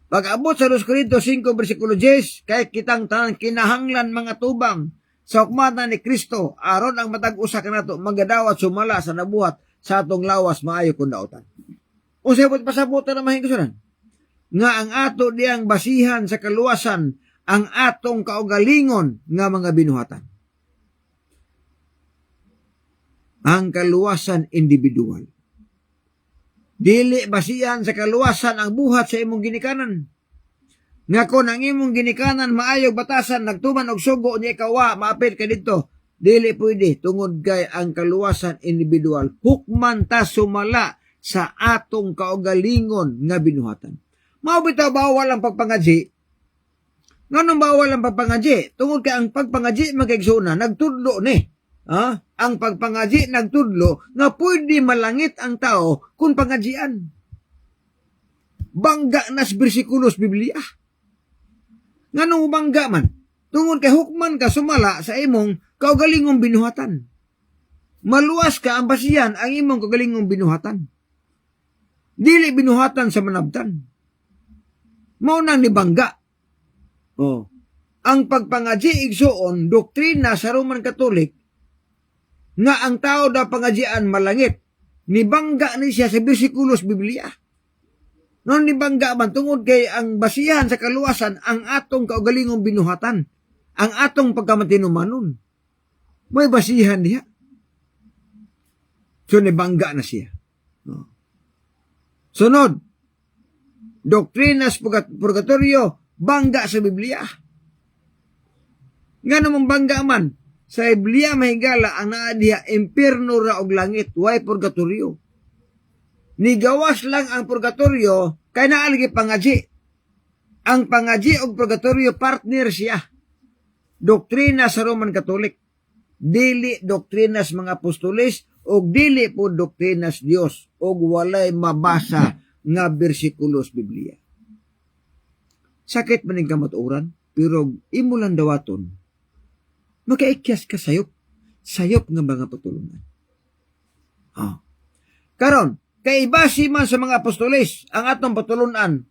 Pag-abot sa 2 Corintios 5:10, kay kitang tanan kinahanglan mga tubang sa hukmatan ni Kristo, aron ang matag usa kanato magadawat sumala sa nabuhat sa atong lawas maayo kun daotan. Usa pod pasabutan na mahingsuran nga ang ato diyang basihan sa kaluwasan ang atong kaugalingon nga mga binuhatan. Ang kaluwasan individual. Dili basihan sa kaluwasan ang buhat sa imong ginikanan. Nga kung ang imong ginikanan maayog batasan, nagtuman og sugo niya ikawa, maapil ka dito. Dili pwede, tungod kay ang kaluwasan individual. Hukman ta sumala sa atong kaugalingon nga binuhatan. Maubitaw bawal ang pagpangadji. Nganong bawal ang pagpangadji? Tungod kay ang pagpangadji magigsuuna, nagtudlo ni. Ang pagpangadji nagtudlo nga pwede malangit ang tao kung pangadjian. Bangga nas bersikulos Biblia. Nganong bangga man? Tungod kay hukman ka sumala sa imong kaugalingong binuhatan. Maluwas ka ang basihan ang imong kaugalingong binuhatan. Dili binuhatan sa manabtan. Mao nang ni bangga. Ang pagpangadji igsuon doktrina sa Roman Catholic nga ang tao daw pangadjian malangit. Nibangga ni siya sa bersikulos Biblia. Noon nibangga man tungod kay ang basihan sa kaluwasan ang atong kaugalingong binuhatan, ang atong pagkamatinumanon. May basihan niya. So nibangga na siya. Sunod. doktrinas purgatorio, bangga sa Biblia. Nga namang bangga man, sa Biblia mahigala ang naa diha impierno ra og langit, way purgatorio. Nigawas lang ang purgatorio kay naa lagi pangaji. Ang pangaji og purgatorio partner siya. Doktrina sa Roman Catholic, dili doktrinas mga apostoles og dili po doktrinas Dios og walay mabasa nga bersikulos Biblia. Sakit man ning kamatuoran, pero imo lang dawaton. Makaikyas ka sayop nga mga patulungan. Karon, kay base man sa mga apostoles ang atong patulunan,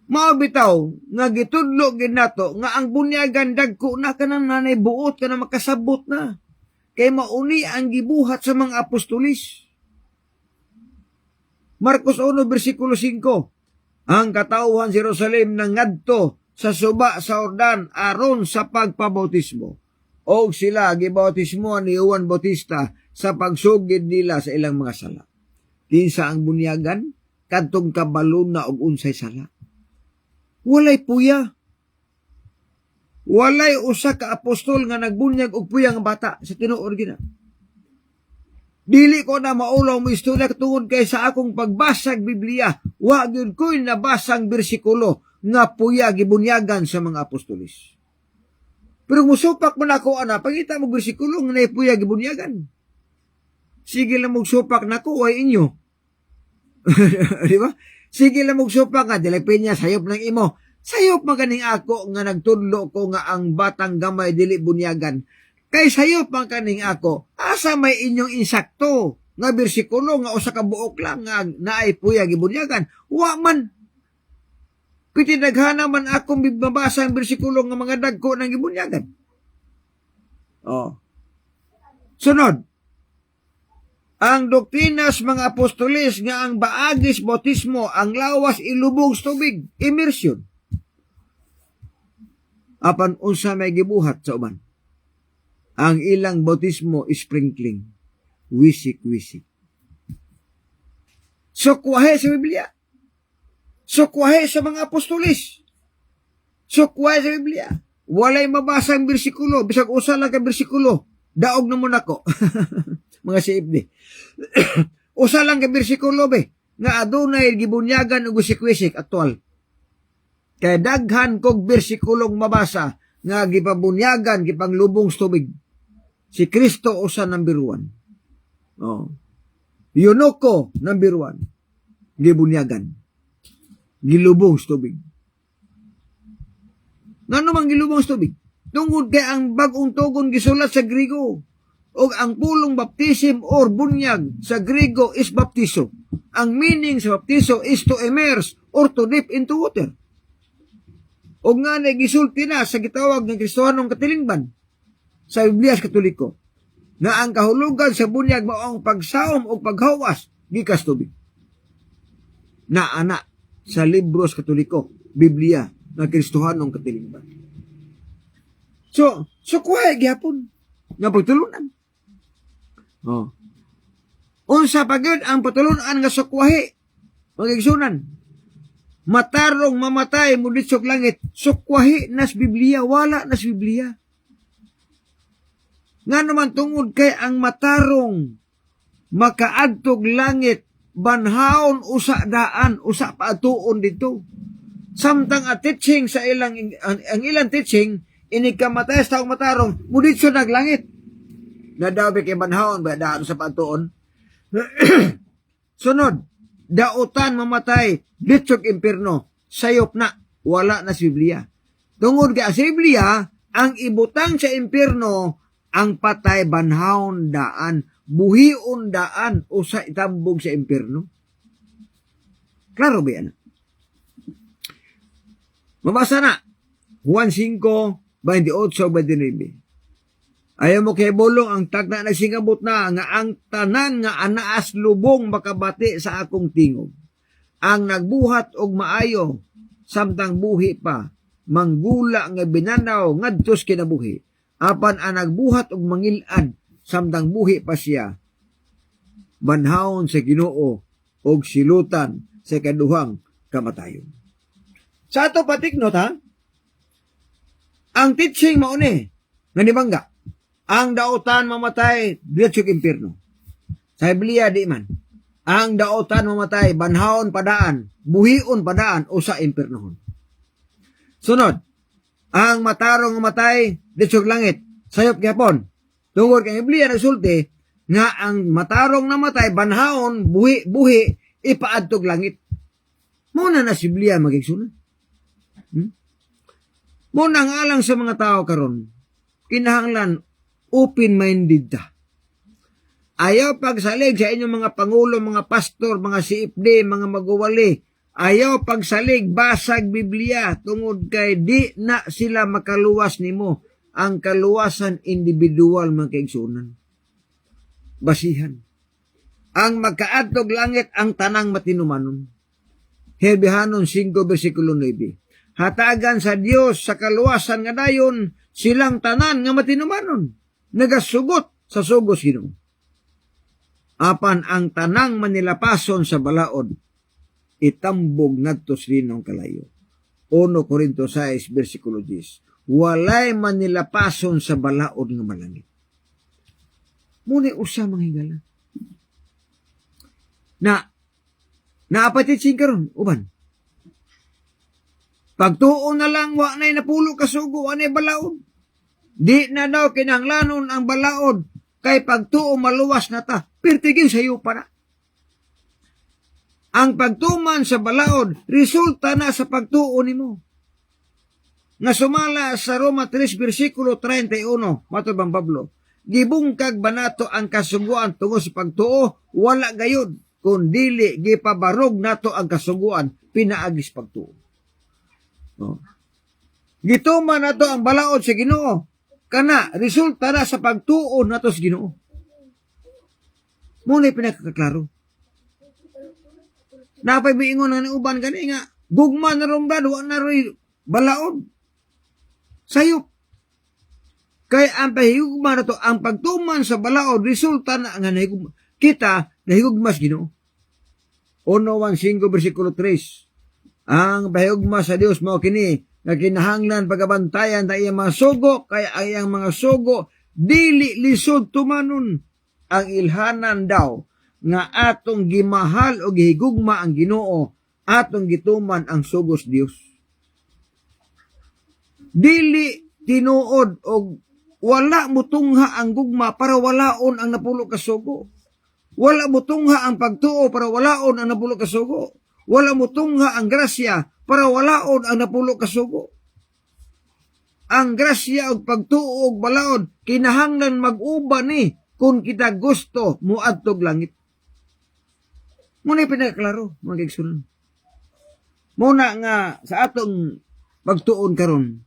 mao bitaw nga gitudlo gid nato nga ang bunyagan dagko na kanang nanay buot kana makasabot na. Kay mauni ang gibuhat sa mga apostoles. Marcos 1 versikulo 5. Ang katawhan sa Jerusalem nangadto sa suba sa Jordan aron sa pagpabautismo. Og sila gibautismo ni Juan Bautista sa pagsugid nila sa ilang mga sala. Kinsa ang bunyagan kadtong kabalo na og unsay sala. Walay puya. Walay usa ka apostol nga nagbunyag og puya nga bata sa tinuod gina. Dili ko na maulaw mo istorya tungod kay sa akong pagbasag Biblia, wa gyud ko'y nabasang bersikulo nga puya gibunyagan sa mga apostoles. Pero musupak man ako ana, pangita mo bersikulo nga nay puya gibunyagan. Sige lang magsupak nako ay inyo. Di ba? Sige lang magsupak nga, dili pinya sayop ng imo. Sayop maganing ako nga nagtudlo ko nga ang batang gamay dili bunyagan. Kay sayop man kaning ako, asa may inyong insakto nga bersikulo nga usa ka buok lang nga naay puya gibunyagan. Wa man. Piti naghana man akong mabasa ang bersikulo nga mga dagko nang gibunyagan. Sunod. Ang doktrinas mga apostoles nga ang baagis bautismo ang lawas ilubog sa tubig, immersion. Apan unsa may gibuhat sa uban. Ang ilang bautismo sprinkling, wisik-wisik. Sukwahe sa Biblia. Sukwahe sa mga apostoles. Sukwahe sa Biblia. Walay mabasa ang bersikulo, bisag usa lang ka bersikulo, daog na mo nako. Mga CFD. Usa lang ka bersikulo be, nga adunay gibunyagan og wisik-wisik aktual. Kay daghan kog bersikulong mabasa nga gipabunyagan gipanglubong sa tubig. Si Kristo usa number 1. Yunoko number 1. Gibunyagan. Gilubong sa tubig. Ngano man gilubong sa tubig? Tungod kay ang bagong tugon gisulat sa Griego. O ang pulong baptism or bunyag sa Griego is baptizo. Ang meaning sa baptizo is to immerse or to dip into water. O nga na gisulti na sa gitawag ng Kristohanong katilingban sa Biblia sa Katoliko na ang kahulugan sa bunyag mao ang pagsaom o paghawas gikas tubig. Na ana sa libros Katoliko, Biblia ng Kristohanong katilingban. So kuhay gyapon nga pagtulunan. Unsa pa gyud ang patulunan nga sukwahi magigsunan. Matarong mamatay mo ditsok langit, sukwahi nas Biblia, wala nas Biblia. Nga naman tungod kay ang matarong makaadtog langit, banhaon usa daan, usa paatuon dito. Samtang a teaching sa ilang, ang ilang teaching, inikamatay sa taong matarong, muditso naglangit. Nadabi kay banhaon ba daan sa paatuon? Sunod, dautan mamatay, ditsok impierno, sayop na, wala na sa Biblia. Tungod kay sa Biblia, ang ibutang sa impierno, ang patay banhaon daan, buhion daan, o sa itambog sa impierno. Klaro ba yan? Mabasa na, Juan 5:28-29. Ayaw mo kay bolong ang tagna nagsingabot na nga ang tanan nga anaas lubong makabati sa akong tingog. Ang nagbuhat og maayo samtang buhi pa, manggula nga binanaw ngadtos kinabuhi. Apan ang nagbuhat og mangil-an samtang buhi pa siya, banhawon sa Ginoo og silutan sa ikaduhang kamatayon. Sa ato patiknot ha, ang teaching mao ni nga nibangga, ang daotan mamatay diretso sa impierno. Sa Biblia di man. Ang daotan mamatay banhaon padaan, buhion padaan o sa impiernohon. Sunod, ang matarong mamatay diretso sa langit, sayop gyapon. Tungod kay Biblia nagsulti nga ang matarong namatay banhaon buhi ipaadtog langit. Muna na si Biblia magigsunan. Muna ang alang sa mga tao karon, kinahanglan open-minded ta. Ayaw pagsalig sa inyong mga pangulo, mga pastor, mga CFD, mga maguwali. Ayaw pagsalig, basag Biblia, tungod kay di na sila makaluwas nimo. Ang kaluwasan individual mga kaigsunan. Basihan. Ang magkaadtog langit ang tanang matinumanon. Hebrehanon 5 versikulo 9. Hatagan sa Dios sa kaluwasan nga dayon silang tanan nga matinumanon. Nagasugot sa sugos Ginoo. Apan ang tanang manilapason sa balaod itambog ngadto sa linong kalayo. 1 Corintios 6 versikulo 10. Walay manilapason sa balaod nga malangit. Muna usa mga hingala. Naapatit sing karon uban. Pagtuo na lang wa nay napulo ka sugo anay balaod. Di na daw kinahanglanon ang balaod kay pagtuo maluwas na ta. Pertigin sayo para. Ang pagtuman sa balaod resulta na sa pagtuo nimo. Nga sumala sa Roma 3 versikulo 31 matubang Pablo. Gibungkag banato ang kasuguan tungod sa pagtuo wala gayud kun dili gipabarog nato ang kasuguan pinaagis pagtuo. No. Gituman nato ang balaod sa Ginoo kana resulta na sa pagtuo nato sa Ginoo. Muna pinakaklaro. Napay miingon na uban gani nga gugma na ron brad wa na ron balaod. Sayop. Kay ang pahigugma na to, ang pagtuman sa balaod, resulta na nga nahigugma. Kita, nahigugmas Ginoo. 1:5 versikulo 3. Ang pahigugma sa Dios mao kini, nga kinahanglan pagabantayan na iyang mga sugo, kaya ang iyang mga sugo, dili lisod tumanon. Ang ilhanan daw, nga atong gimahal o gihigugma ang Ginoo, atong gituman ang sugos Dios. Dili tinuod og wala mutungha ang gugma para walaon ang napulo ka sugo. Wala mutungha ang pagtuo para walaon ang napulo ka sugo. Wala mutungha ang grasya para walaon ang napulo ka sugo. Ang grasya og pagtuo og balaod kinahanglan mag-uba ni kung kita gusto muadtog langit. Muna pinaklaro mga kaigsunan. Muna nga sa atong pagtuon karon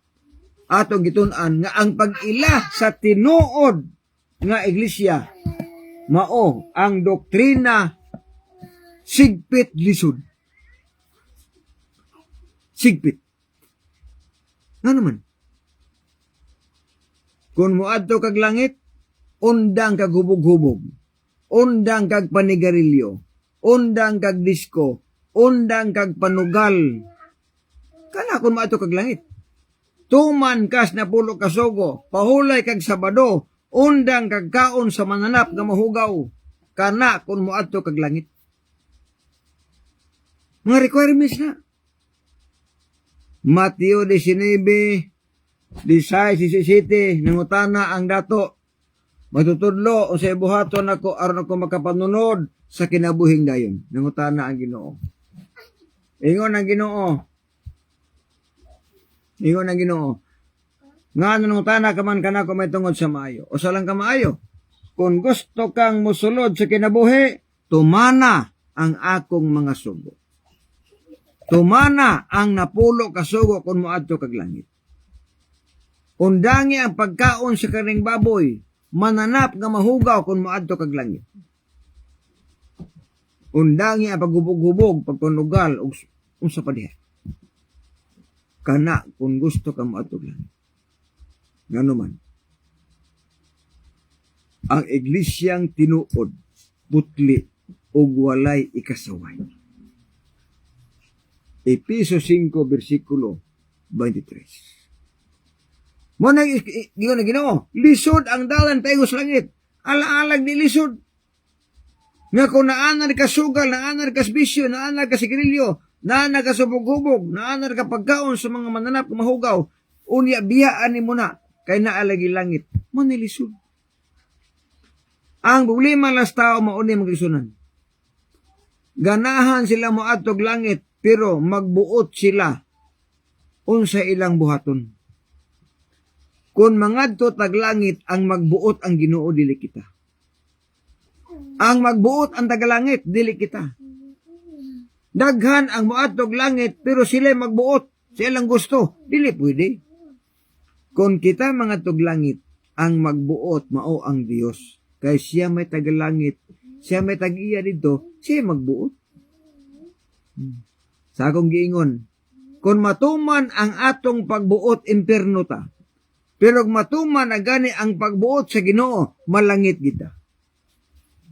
atong gitun-an nga ang pag-ila sa tinuod nga iglesia mao ang doktrina sigpit lisod. Sigpit. Nga naman. Kung muadto kag langit, undang kag hubog-hubog, undang kag panigarilyo, undang kag disko, undang kag panugal. Kana kung muadto kag langit. Tuman kas na pulo kasugo, pahulay kag Sabado, undang kag kaon sa mananap nga mahugaw, kana kung muadto kag langit. Mga requirements na. Mateo 19, 16-17, nangutana ang dato, matutudlo o sa ibuhaton ako aron ako makapanunod sa kinabuhing dayon. Nangutana ang Ginoo. Ingon ang Ginoo, ingon ang Ginoo, nga nanungutana ka man kana ko may tungod sa maayo. O sa lang ka maayo. Kung gusto kang musulod sa kinabuhi, tumana ang akong mga sugo. Tumana ang napulo ka sugo kung muadto kag langit. Undangi ang pagkaon sa karing baboy, mananap nga mahugaw kung muadto kag langit. Undangi ang paghubog-hubog, pagpanugal, ug unsa pa diha. Kana kung gusto ka maatog lang. Ngano man. Ang iglesyang tinuod, putli, ug walay ikasaway. Efesios 5, versikulo 23. Mo na Ginoo, lisod ang dalan tayo sa langit. Alaalag ni lisod. Nga kung naanar ka sugal, naanar ka bisyo, naanar ka sigarilyo, naanar ka subog-hubog, naanar ka pagkaon sa mga mananap mahugaw, unya biyaan ni mo na, kay naalagi langit, mo nilisod. Ang problema las tao mauni maglisunan. Ganahan sila mo atog langit, pero magbuot sila unsa ilang buhaton. Kung mangadto tag langit, ang magbuot ang Ginoo dili kita. Ang magbuot ang tagalangit, dili kita. Daghan ang moadtog langit, pero sila magbuot. Silang gusto. Dili pwede. Kung kita mga tuglangit, ang magbuot mao ang Dios. Kaya siya may tagalangit, siya may tag-iya dito, siya magbuot. Sa akong giingon, kung matuman ang atong pagbuot, impierno ta. Pero kung matuman na gani ang pagbuot sa Ginoo, malangit kita.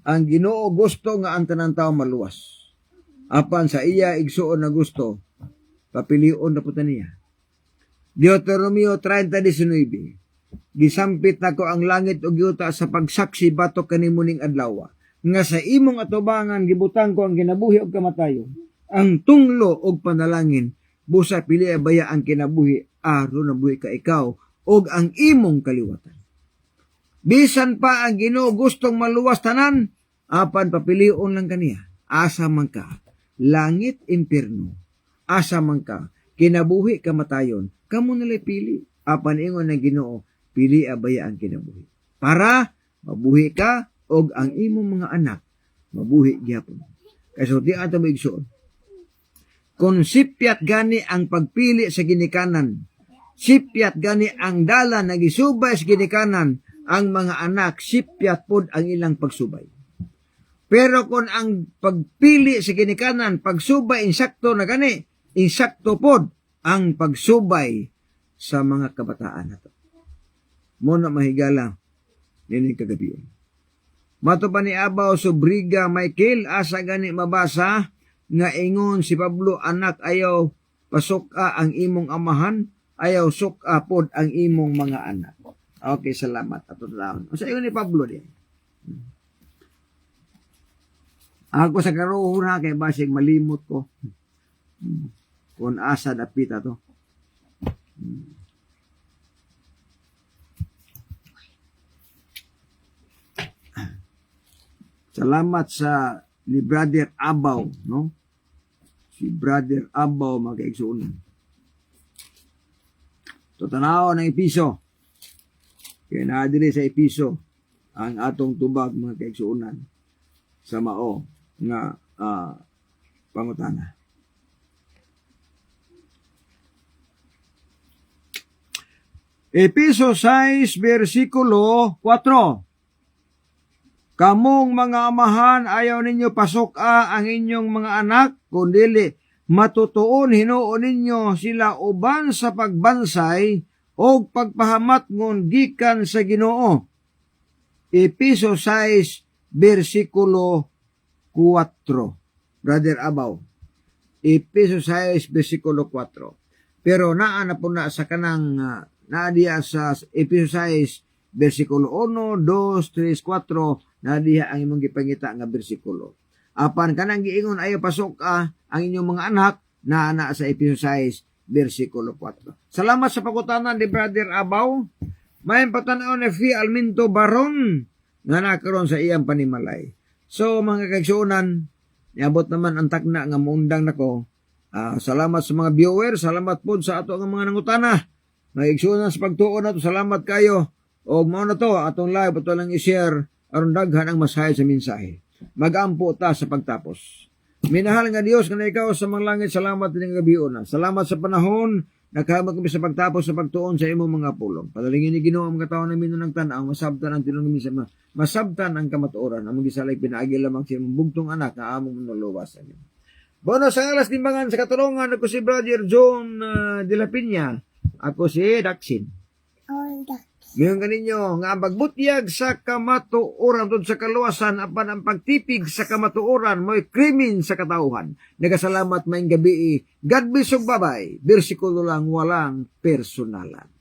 Ang Ginoo gusto nga ang tanang tao maluwas. Apan sa iya igsuon na gusto, papilion na puta niya. Deuteronomio 30:19. Gisampit nako ang langit ug yuta sa pagsaksi batok kanimo ning adlaw. Nga sa imong atubangan gibutang ko ang kinabuhi ug kamatayon. Ang tunglo ug panalangin busa pili baya ang kinabuhi aron nabuhi ka ikaw ug ang imong kaliwatan. Bisan pa ang Ginoo gustong maluwas tanan, apan papilion lang kaniya. Asa man ka, langit, impierno. Asa man ka, kinabuhi, kamatayon. Kamo nalay pili. Apan ingon ng Ginoo, pili abaya ang kinabuhi. Para mabuhi ka og ang imong mga anak mabuhi gyapon. Kaso di ato maigsuon. Kung sipyat gani ang pagpili sa ginikanan, sipyat gani ang dala na gisubay sa ginikanan, ang mga anak sipyat pod ang ilang pagsubay. Pero kung ang pagpili sa ginikanan, pagsubay insakto na gani, insakto pod ang pagsubay sa mga kabataan nato. Mo na mahigala nining kagabion. Mato pa ni Abaw Sobriga Michael, asa gani mabasa nga ingon si Pablo, anak ayaw pasuka ang imong amahan, ayaw suka pod ang imong mga anak. Okay, salamat. Ato taon. Sa ingon ni Pablo di. Ako sa karoon na kay basig malimot ko. Kung asa dapita to. Salamat sa ni Brother Abaw, no? Si Brother Abaw magkaigsuunan. Totanaw ng Episo. Kaya naadili sa Episo ang atong tubag mga kaigsuunan sa mao nga pangutana. Episo 6, versikulo 4. Kamong mga amahan, ayaw ninyo pasuka ang inyong mga anak, kundili matutuon hinuon ninyo sila uban sa pagbansay o pagpahamatngon gikan sa Ginoo. Episo 6, versikulo 4. Brother Abaw. Episo 6, versikulo 4. Pero naa na po na sa kanang naadiya sa Episo 6, versikulo 1, 2, 3, 4, naadiya ang imong gipangita nga bersikulo. Apan kanang giingon ayaw pasok ang inyong mga anak na sa Episo 6, versikulo 4. Salamat sa pagutanan ni Brother Abaw. May patanaw na Fi Alminto Baron nga nakaroon sa iyang panimalay. So mga kaigsuunan, niabot naman ang takna nga muundang nako. Salamat sa mga viewer, salamat po sa ato nga mga nangutana. Mga kaigsuunan sa pagtuon nato, salamat kayo. O mao na to atong live ato lang i-share aron daghan ang masahe sa mensahe. Magampo ta sa pagtapos. Minahal nga Dios nga ikaw sa mga langit, salamat din nga gabion na. Salamat sa panahon nakahamag kami sa pagtapos sa pagtuon sa imong mga pulong. Padalingin ni Ginoo ang katawon namin ng tanaw, masabtan ang tinong kami sa masabtan ang kamatuoran. Among gisalay pinaagi lamang sa imong bugtong anak na among manuluwas. Bono sa alas timbangan sa katulungan, ako si Brother John de la Piña. Ako si Daxin. Ngayon kaninyo, nga ang pagbutyag sa kamatuoran tod sa kaluwasan apan ang pagtipig sa kamatuoran mo'y krimen sa katauhan. Nagasalamat maing gabi. God bless ug babay. Bersikulo lang walang personalan.